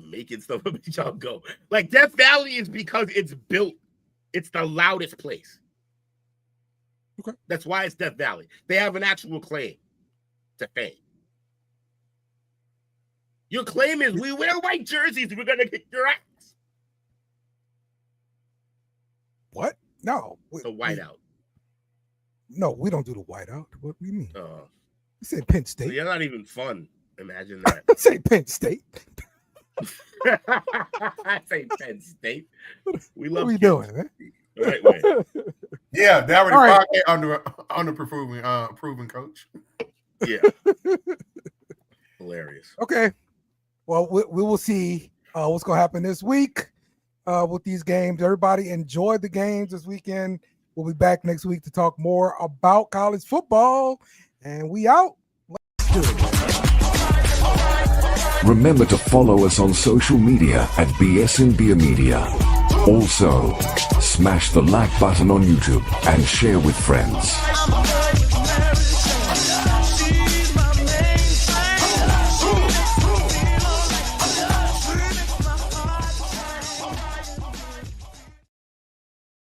making stuff up as y'all go. Like Death Valley is because it's built. It's the loudest place. Okay. That's why it's Death Valley. They have an actual claim to fame. Your claim is we wear white jerseys, we're gonna kick your ass. What? No. The whiteout. No, we don't do the whiteout. What do you mean? You said Penn State. So you're not even fun. Imagine that. I say Penn State. I say Penn State. We love. What are we doing, man? Right way. Yeah, that would underperforming proven coach. Yeah. Hilarious. Okay. Well, we will see what's going to happen this week with these games. Everybody enjoy the games this weekend. We'll be back next week to talk more about college football. And we out. Let's do it. Remember to follow us on social media at BSNBeer Media. Also, smash the like button on YouTube and share with friends.